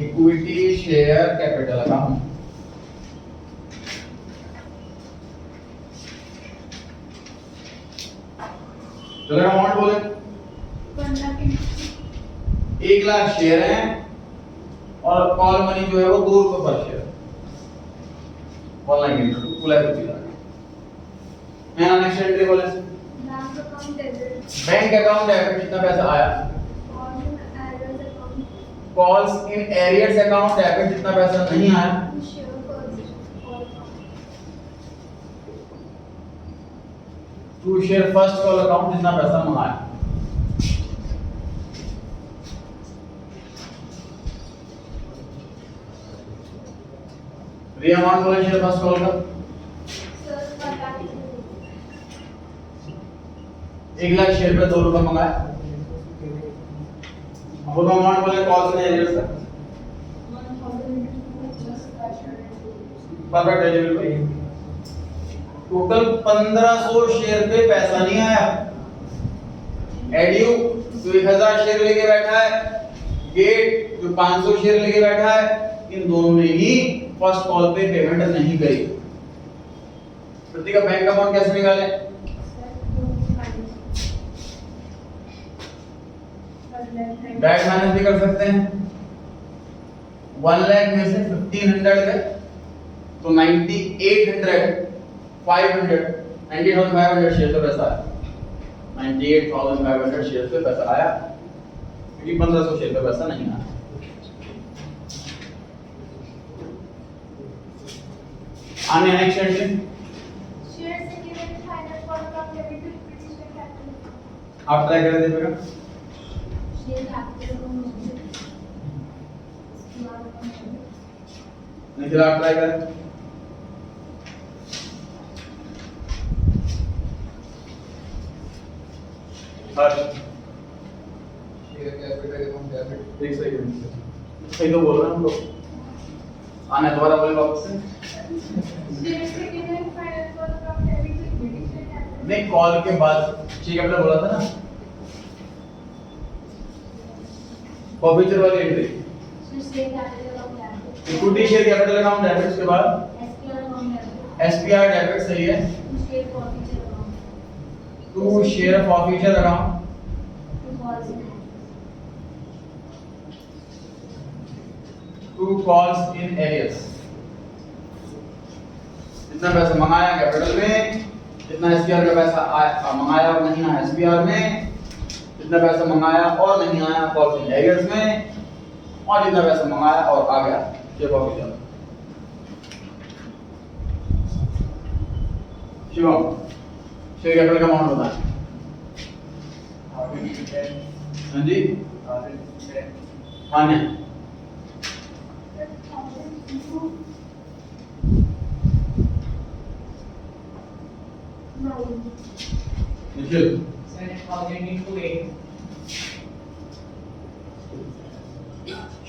equity share capital account. चलो अमाउंट बोले 1 lakh into 1 लाख शेयर हैं और कॉल मनी जो है वो 2 रुपए पर शेयर, 1 लाख into 2 लाख रुपए। यहाँ नेक्स्ट एंट्री बोले bank account debit. Bank account debit, कितना पैसा आया। On arrears account. Calls in arrears account debit, कितना पैसा नहीं आया। Share first call account. To share first call account, जितना पैसा मंगाया। री अमाउंट बोले शेयर फर्स्ट कॉल का Sir, 1 lakh into 1 लाख शेयर पे 2 रुपए मंगाया। अब वो अमाउंट बोले कॉल्स इन एरियर्स का 1,000 into 2 just cash credit. Perfect eligible भाई। टोटल 1500 शेयर पे पैसा नहीं आया। एडयू जो 1000 शेयर लेके बैठा है, गेट जो 500 शेयर लेके बैठा है, इन दोनों ने ही फर्स्ट कॉल पे पेमेंट नहीं करी। प्रति का बैंक अकाउंट कैसे निकाले, डायरेक्ट माइनस भी कर सकते हैं। 1 लाख में से 1500 गए तो 98,500 शेयर पे पैसा आया। 98,500 शेयर पे पैसा आया, क्योंकि 1500 शेयर पे पैसा नहीं आया। आने next entry Share security finance call account debit to equity share capital. आप ट्राई कर दीजिएगा। Share capital account. QR account debit. Nikhil आप ट्राई करें। Share capital account debit. एक सेकंड, सही तो बोल रहे हैं हम लोग। आने दोबारा बोले वापस से। Share security finance call account debit to equity share capital. नहीं, कॉल के बाद ठीक है, आपने बोला था ना फॉर्फीचर वाली entry, Share capital account debit. Equity share capital account debit, उसके बाद SPR account debit. SPR debit, सही है। Share forfeiture account. To share forfeiture account, To calls in. To calls in arrears. जितना पैसा मंगाया कैपिटल में, जितना एसपीआर का पैसा आया मंगाया और नहीं आया एसपीआर में, जितना पैसा मंगाया और नहीं आया कॉल्स इन एरियर्स में, और जितना पैसा मंगाया और आ गया शेयर फॉर्फीचर। शिवम, शेयर कैपिटल का अमाउंट बताएं। हाँ जी, मान्य। 1,000 into 9. Nikhil 7,000 into 8.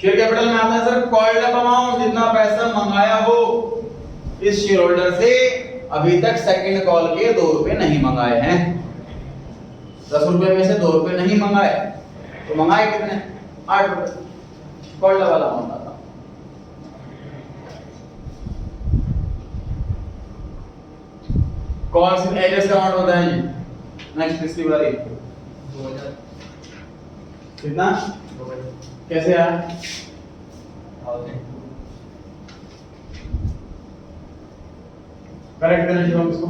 Share capital में आपने सर कॉल्ड अप अमाउंट, जितना पैसा मंगाया हो इस शेयर होल्डर से अभी तक सेकंड कॉल के 2 रुपए नहीं मंगाए हैं। 10 रुपए में से 2 रुपए नहीं मंगाए तो मंगाए कितने? 8 रुपए। कॉल्ड वाला अमाउंट आता। कॉल्स इन एरियर्स का अमाउंट होता है जी। नेक्स्ट इसकी बारी। 2000 कितना? कैसे आया? 1000 करेक्ट करना चाहिए इसको।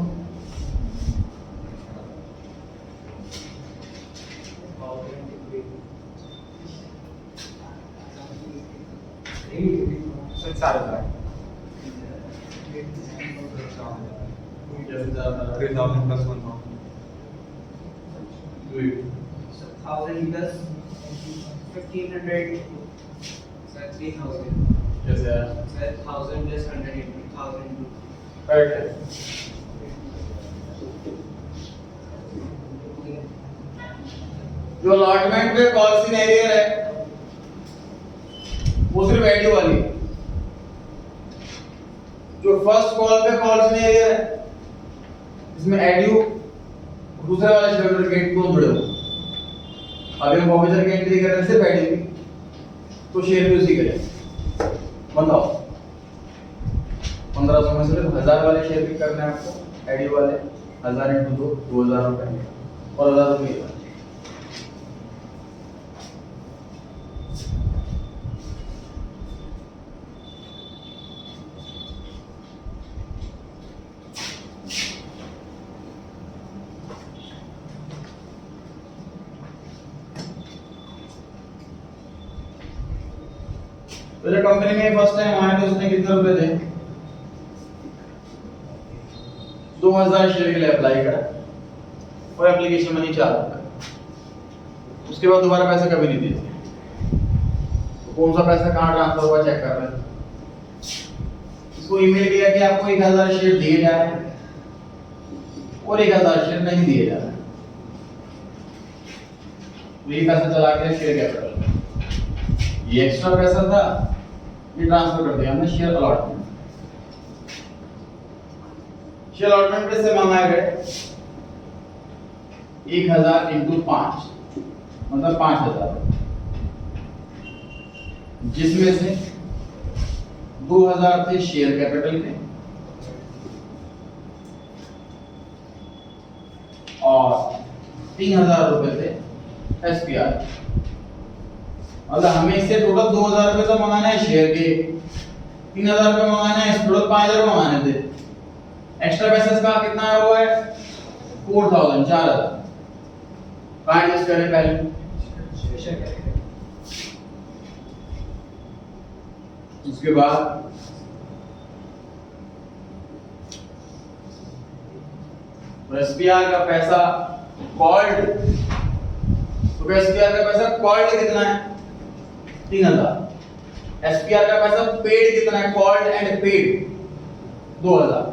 सारे सारे जैसे ज्यादा 3000 plus 1000 1000 plus 1500 sir 3000 जैसे आया। sir 1000 plus 100 1000 करेक्ट है। जो अलॉटमेंट पे कॉल्स इन एरियर है वो सिर्फ वैल्यू वाली है। जो फर्स्ट कॉल पे कॉल्स इन एरियर है इसमें एडयू दूसरे वाले शेड्यूलर गेट को जुड़े हो। अभी हम ऑफिसर की एंट्री कर रहे हैं सिर्फ एडयू तो शेयर भी उसी करें। बताओ 1500 में सिर्फ 1000 वाले शेयर भी करने हैं आपको। एडयू वाले 1000 × 2 2000 रुपए और 1000 रुपए। तो जब कंपनी में फर्स्ट टाइम आया तो उसने कितने रुपए थे? 2000 शेयर के लिए अप्लाई करा और एप्लीकेशन मनी 4 रुपए। उसके बाद दोबारा पैसा कभी नहीं दिए। तो कौन सा पैसा कहाँ ट्रांसफर हुआ चेक कर रहे हैं। इसको ईमेल किया कि आपको 1000 शेयर दिए जा रहे हैं और 1000 शेयर नहीं दिए जा रहे हैं। ये पैसा चला के शेयर कैपिटल, ये एक्स्ट्रा पैसा था ये ट्रांसफर कर दिया हमने शेयर अलॉटमेंट। शेयर अलॉटमेंट पे से मंगाए गए 1000 × 5 मतलब 5000, जिसमें से 2000 थे शेयर कैपिटल के और 3000 रुपए थे एसपीआर। मतलब हमें इससे टोटल 2000 रुपए तो मंगाना है शेयर के, 3000 रुपए मंगाना है, इस टोटल 5000 रुपए मंगाने थे। एक्स्ट्रा पैसा का कितना आया हुआ है? 4000 4000। कहाँ एडजस्ट करें पहले? उसके बाद एसपीआर का पैसा कॉल्ड, तो एसपीआर का पैसा कॉल्ड कितना है? 3000। एसपीआर का पैसा पेड कितना है? Called and paid 2000।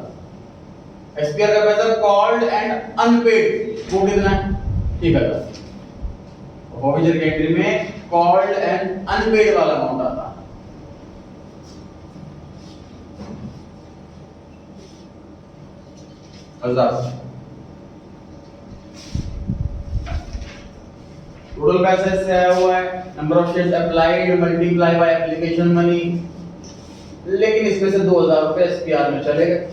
एसपीआर का पैसा कॉल्ड एंड अनपेड वो कितना है? 1000। ऑफिसर की एंट्री में कॉल्ड एंड अनपेड वाला अमाउंट आता है। टोटल पैसा इससे आया हुआ है number of shares applied multiply by application money, लेकिन इसमें से 2000 रुपए एसपीआर में चले गए।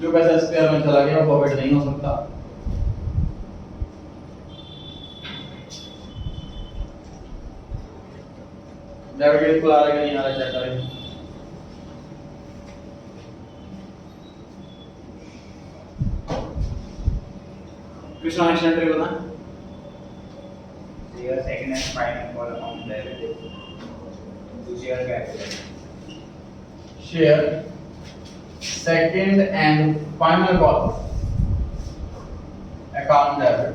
जो पैसा एसपीआर में चला गया वो प्रॉफिट नहीं हो सकता। डेबिट खुला रहा है कि नहीं आ रहा चेक करें। कृष्णा नेक्स्ट एंट्री बता। Share second and final call account debit to share capital. Share second and final call account debit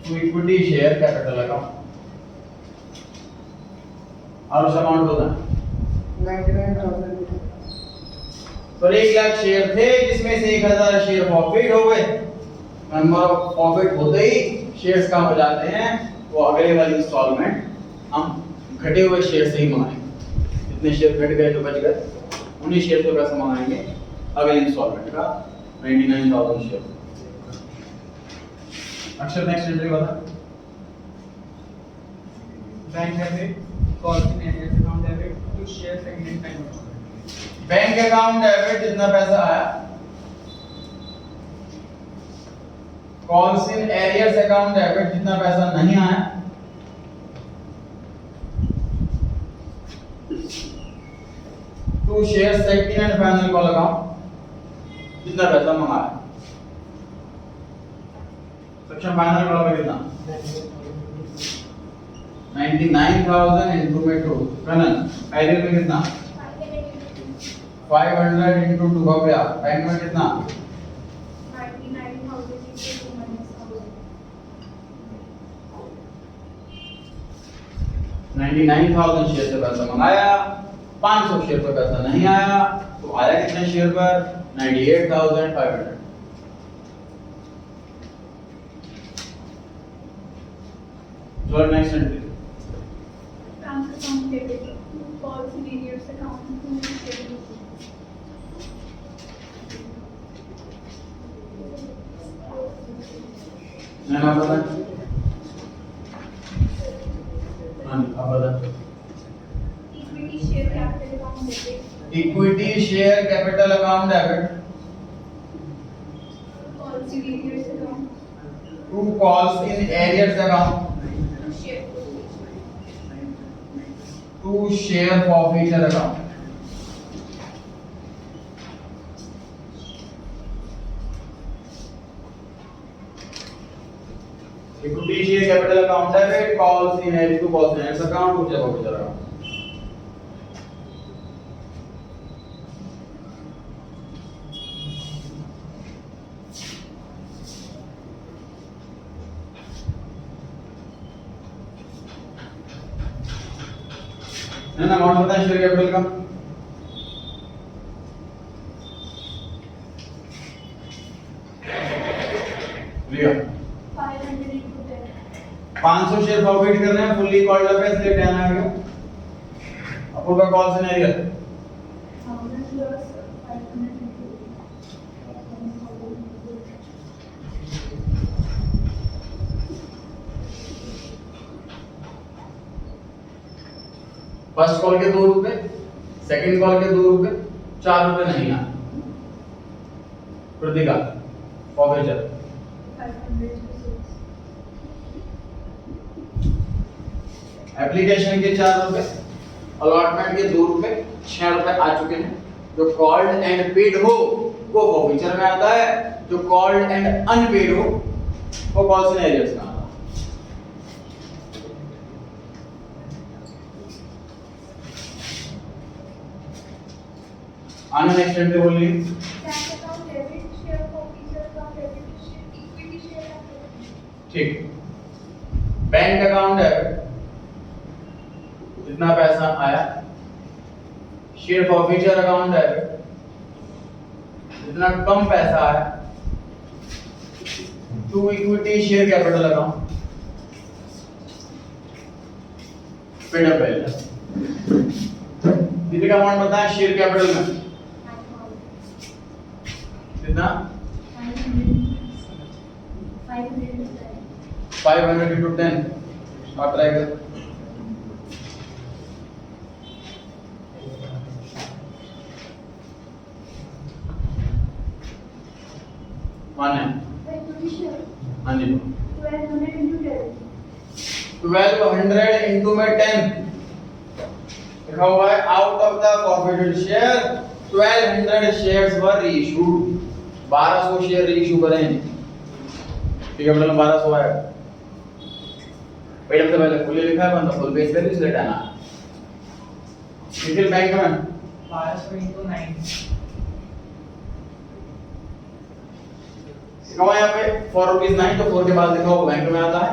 to equity share capital account। और उस अमाउंट होता है 99,000। पर 1 लाख शेयर थे जिसमें से 1000 शेयर फॉरफिट हो गए। नंबर ऑफ फॉरफिट होते ही शेयर्स कम हो जाते हैं, वो अगले वाली इंस्टॉलमेंट हम घटे हुए शेयर से ही मंगाएंगे। जितने शेयर घट गए जो बच गए उन्हीं शेयर का पैसा मंगाएंगे अगले इंस्टॉलमेंट का 99,000 शेयर। अक्षर नेक्स्ट एंट्री बता। Bank debit, calls in areas account debit to share second-hand finance. Bank account debit जितना पैसा आया, calls in arrears account debit जितना पैसा नहीं आया, to share second and final call account जितना पैसा मंगाया। सेक्शन फाइनल कॉल में कितना 99,000 into में 2 कनन एरियर में कितना 500 into 2 हो गया। बैंक में कितना 99,000 शेयर से पैसा मंगाया, 500 शेयर पर पैसा नहीं आया, तो आया कितने शेयर पर 98,500। चलो next entry. Bank account debit to calls in areas account to share. मैं बता हाँ अब बता। Equity share capital account debit equity share capital account debit calls in areas account to calls in arrears account to share. To share forfeiture account. Equity share capital account debit calls in arrears to calls in arrears account to share forfeiture account. है ना amount बताएं share capital का। लिया 500 into 10. 500 share forward कर रहे हैं fully called up है इसलिए 10 आ गया। अपूर्व का call scenario 1000 plus 500 into 1000. First call के 2 रुपए, सेकंड कॉल के 2 रुपए, 4 रुपए नहीं आए। प्रतिका फॉरवर्ड 500 to 6. एप्लीकेशन के 4 रुपए, अलॉटमेंट के 2 रुपए, 6 रुपए आ चुके हैं। जो कॉल्ड एंड पेड हो वो फॉरवर्ड में आता है, जो कॉल्ड एंड अनपेड हो वो कॉल सिनेरियोस में आता है। आने नेक्स्ट एंट्री बोलिए। Bank account debit, share forfeiture account debit to share, equity share capital. ठीक। बैंक अकाउंट डेबिट जितना पैसा आया, शेयर फॉरफीचर अकाउंट डेबिट जितना कम पैसा आया, to equity share capital account paid up balance. कितने का अमाउंट बताएं शेयर कैपिटल में कितना 500 into 10 आप ट्राई कर। माने Equity share हाँ जी 1200 into 10. 1200 into में 10 लिखा हुआ है out of the forfeited share 1200 shares were reissued. 1200 share reissue करें। ठीक है मतलब 1200 आया। पेड अप से पहले फुल लिखा है मतलब फुल बेस वैल्यू इसलिए 10 आया। निखिल बैंक में 500 into 9. लिखा हुआ है यहाँ पे 4 रुपीज 9 तो 4 के बाद लिखा हुआ बैंक में आता है।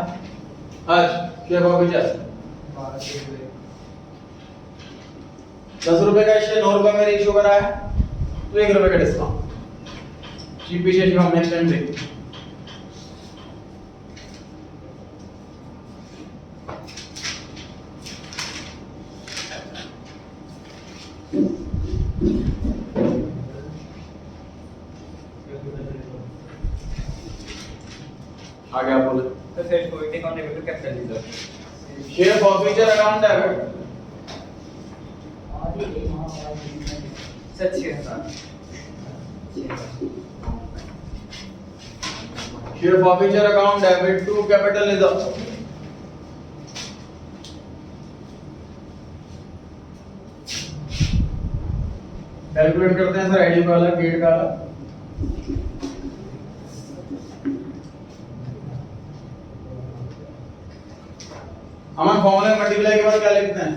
आज शेयर फॉरफिचर 10 रुपए का शेयर 9 रुपए में इशू करा है तो 1 रुपए का डिस्काउंट। जीपी शेयर हम नेक्स्ट टाइम देखेंगे। आगे आप बोले तो share forfeit account debit to capital reserve share forfeiture account debit sir 6000 share forfeiture account debit to capital reserve calculate करते हैं सर आईडी का अलग गेट का अलग हम फॉर्मूला मल्टीप्लाई के बाद क्या लिखते हैं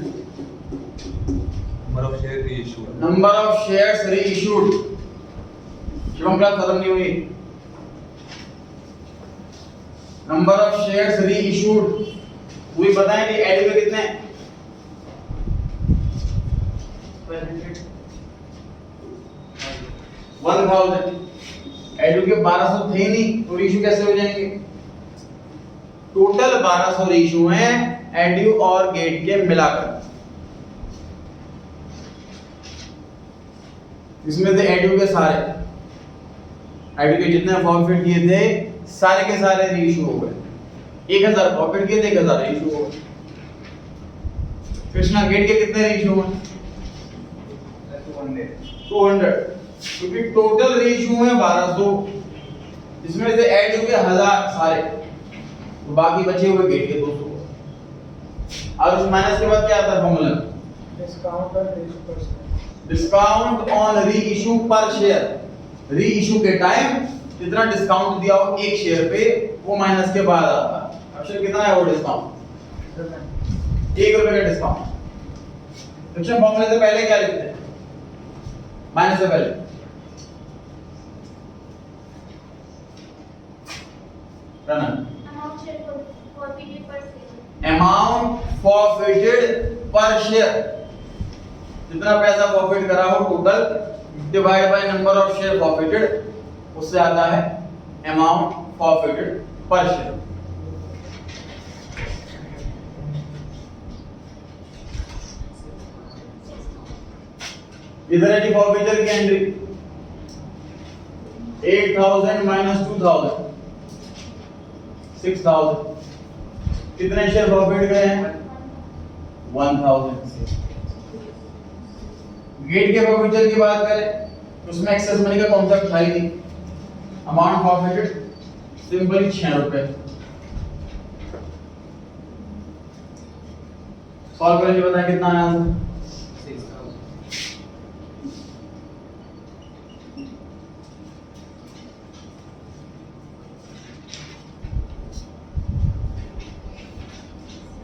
number of share reissue number of shares reissued Shivam class खत्म नहीं हुई नंबर ऑफ शेयर्स रीइश्यूड वही बताएं कि एड में कितने 1000 एड के 1200 थे नहीं तो रीइश्यू कैसे हो जाएंगे टोटल 1200 रीइश्यू हैं एडयू और गेट के मिलाकर इसमें से एडयू के सारे एडयू के जितने फॉरफिट किए थे सारे के सारे रीइश्यू हो गए 1000 फॉरफिट किए थे 1000 रीइश्यू हो गए कृष्णा गेट के कितने रीइश्यू हुए 200 क्योंकि टोटल रीइश्यू है 1200 इसमें से एडयू के 1000 सारे तो बाकी बचे हुए गेट के 200 और उस माइनस के बाद क्या आता है फॉर्मूला डिस्काउंट ऑन रीइश्यू पर शेयर डिस्काउंट ऑन रीइश्यू पर शेयर रीइश्यू के टाइम जितना डिस्काउंट दिया हो एक शेयर पे वो माइनस के बाद आता है अक्षर कितना है वो डिस्काउंट 1 रुपए का डिस्काउंट सेक्शन फॉर्मूले से पहले क्या लिखते हैं माइनस से पहले रनन amount share forfeited per amount forfeited पर share. शेयर जितना पैसा फॉरफिट करा हो total divide by number of share forfeited उससे आता है अमाउंट फॉरफिटेड पर शेयर इधर है जी फॉरफिचर की एंट्री 8000 माइनस 2000 6000 कितने शेयर फॉरफिट गए हैं 1000 गेट के फॉरफिचर की बात करें तो उसमें एक्सेस मनी का कॉन्सेप्ट था ही नहीं अमाउंट फॉरफिटेड सिंपली 6 रुपए सॉल्व करके बताएं कितना आया आंसर 6000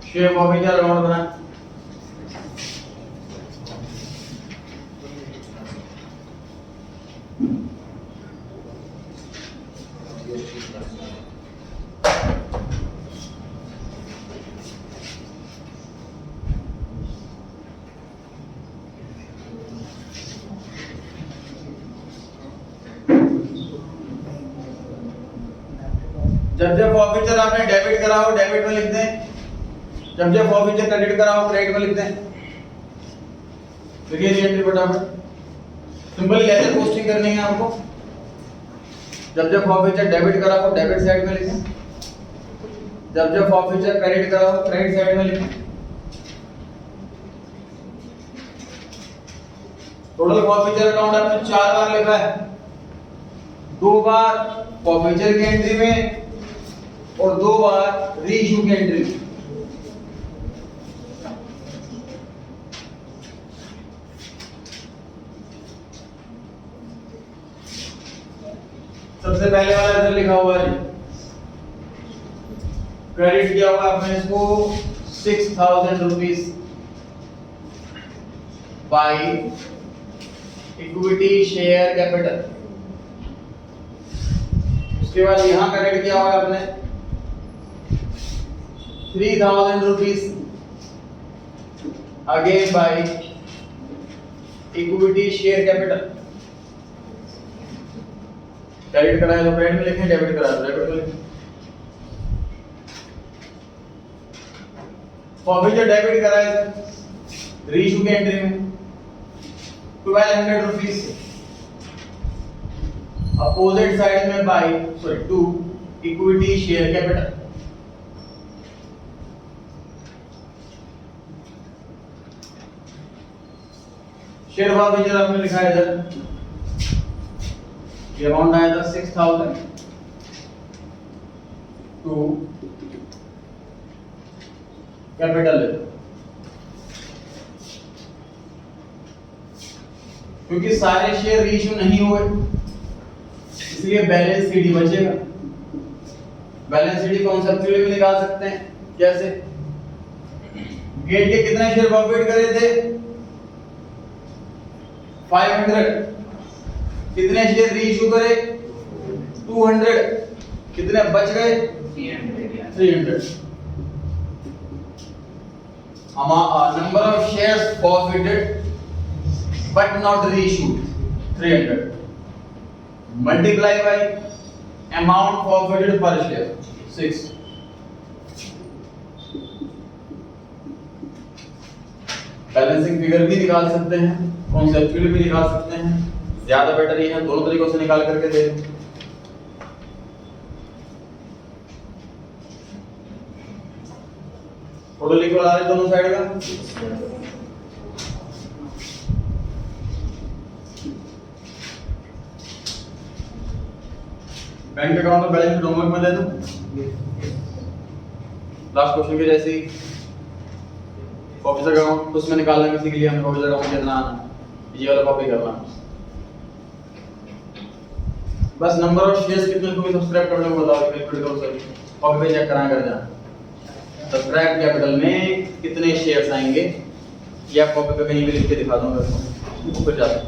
शेयर फॉरफिचर अकाउंट बना जब फॉरफिचर आपने डेबिट करा हो डेबिट में लिख दें जब फॉरफिचर क्रेडिट करा हो क्रेडिट में लिख दें देखिए एंट्री फटाफट सिंपली लेजर पोस्टिंग करनी है आपको जब फॉरफिचर डेबिट करा हो डेबिट साइड में लिखें जब फॉरफिचर क्रेडिट करा हो क्रेडिट साइड में लिखें टोटल फॉरफिचर अकाउंट आपने 4 बार लिखा है 2 बार फॉरफिचर की एंट्री में और 2 बार रीइश्यू की एंट्री में सबसे पहले वाला इधर लिखा हुआ है क्रेडिट किया हुआ आपने इसको 6000 rupees by equity share capital उसके बाद यहां क्रेडिट किया हुआ आपने 3000 rupees again by equity share capital credit कराया तो क्रेडिट में लिखें डेबिट कराया तो डेबिट में लिखें फॉरफिचर डेबिट कराया रीइश्यू की एंट्री में 1200 रुपीस अपोजिट साइड में by to equity share capital. Share forfeiture आपने लिखा है इधर, ये अमाउंट आया था 6000 टू कैपिटल, क्योंकि सारे शेयर रीइश्यू नहीं हुए इसलिए बैलेंस सीडी बचेगा। बैलेंस सीडी कॉन्सेप्चुअली भी निकाल सकते हैं। कैसे? गेट के कितने शेयर फॉरवर्ड करे थे? 500। कितने शेयर रीइश्यू करे? 200। कितने बच गए? 300। Number of shares forfeited but not reissued 300 multiply by amount forfeited per share 6। Balancing figure भी निकाल सकते हैं, कॉन्सेप्चुअली भी निकाल सकते हैं। ज्यादा बेटर ये है दोनों तरीकों से निकाल करके दे। टोटल इक्वल आ रहा है दोनों साइड का। बैंक अकाउंट का बैलेंस शीट होमवर्क में दे दूं। लास्ट क्वेश्चन के जैसे ही ऑफिसर अकाउंट उसमें निकालना किसी के लिए हमें ऑफिसर अकाउंट कितना आना, ये वाला कॉपी करना। बस नंबर ऑफ शेयर्स कितने को सब्सक्राइब करने को बताओ, कैलकुलेट करो सर, कॉपी पे चेक करा कर जाना। सब्सक्राइब कैपिटल में कितने शेयर्स आएंगे ये आप कॉपी पे कहीं भी लिख के दिखा दूंगा, फिर जाते हैं।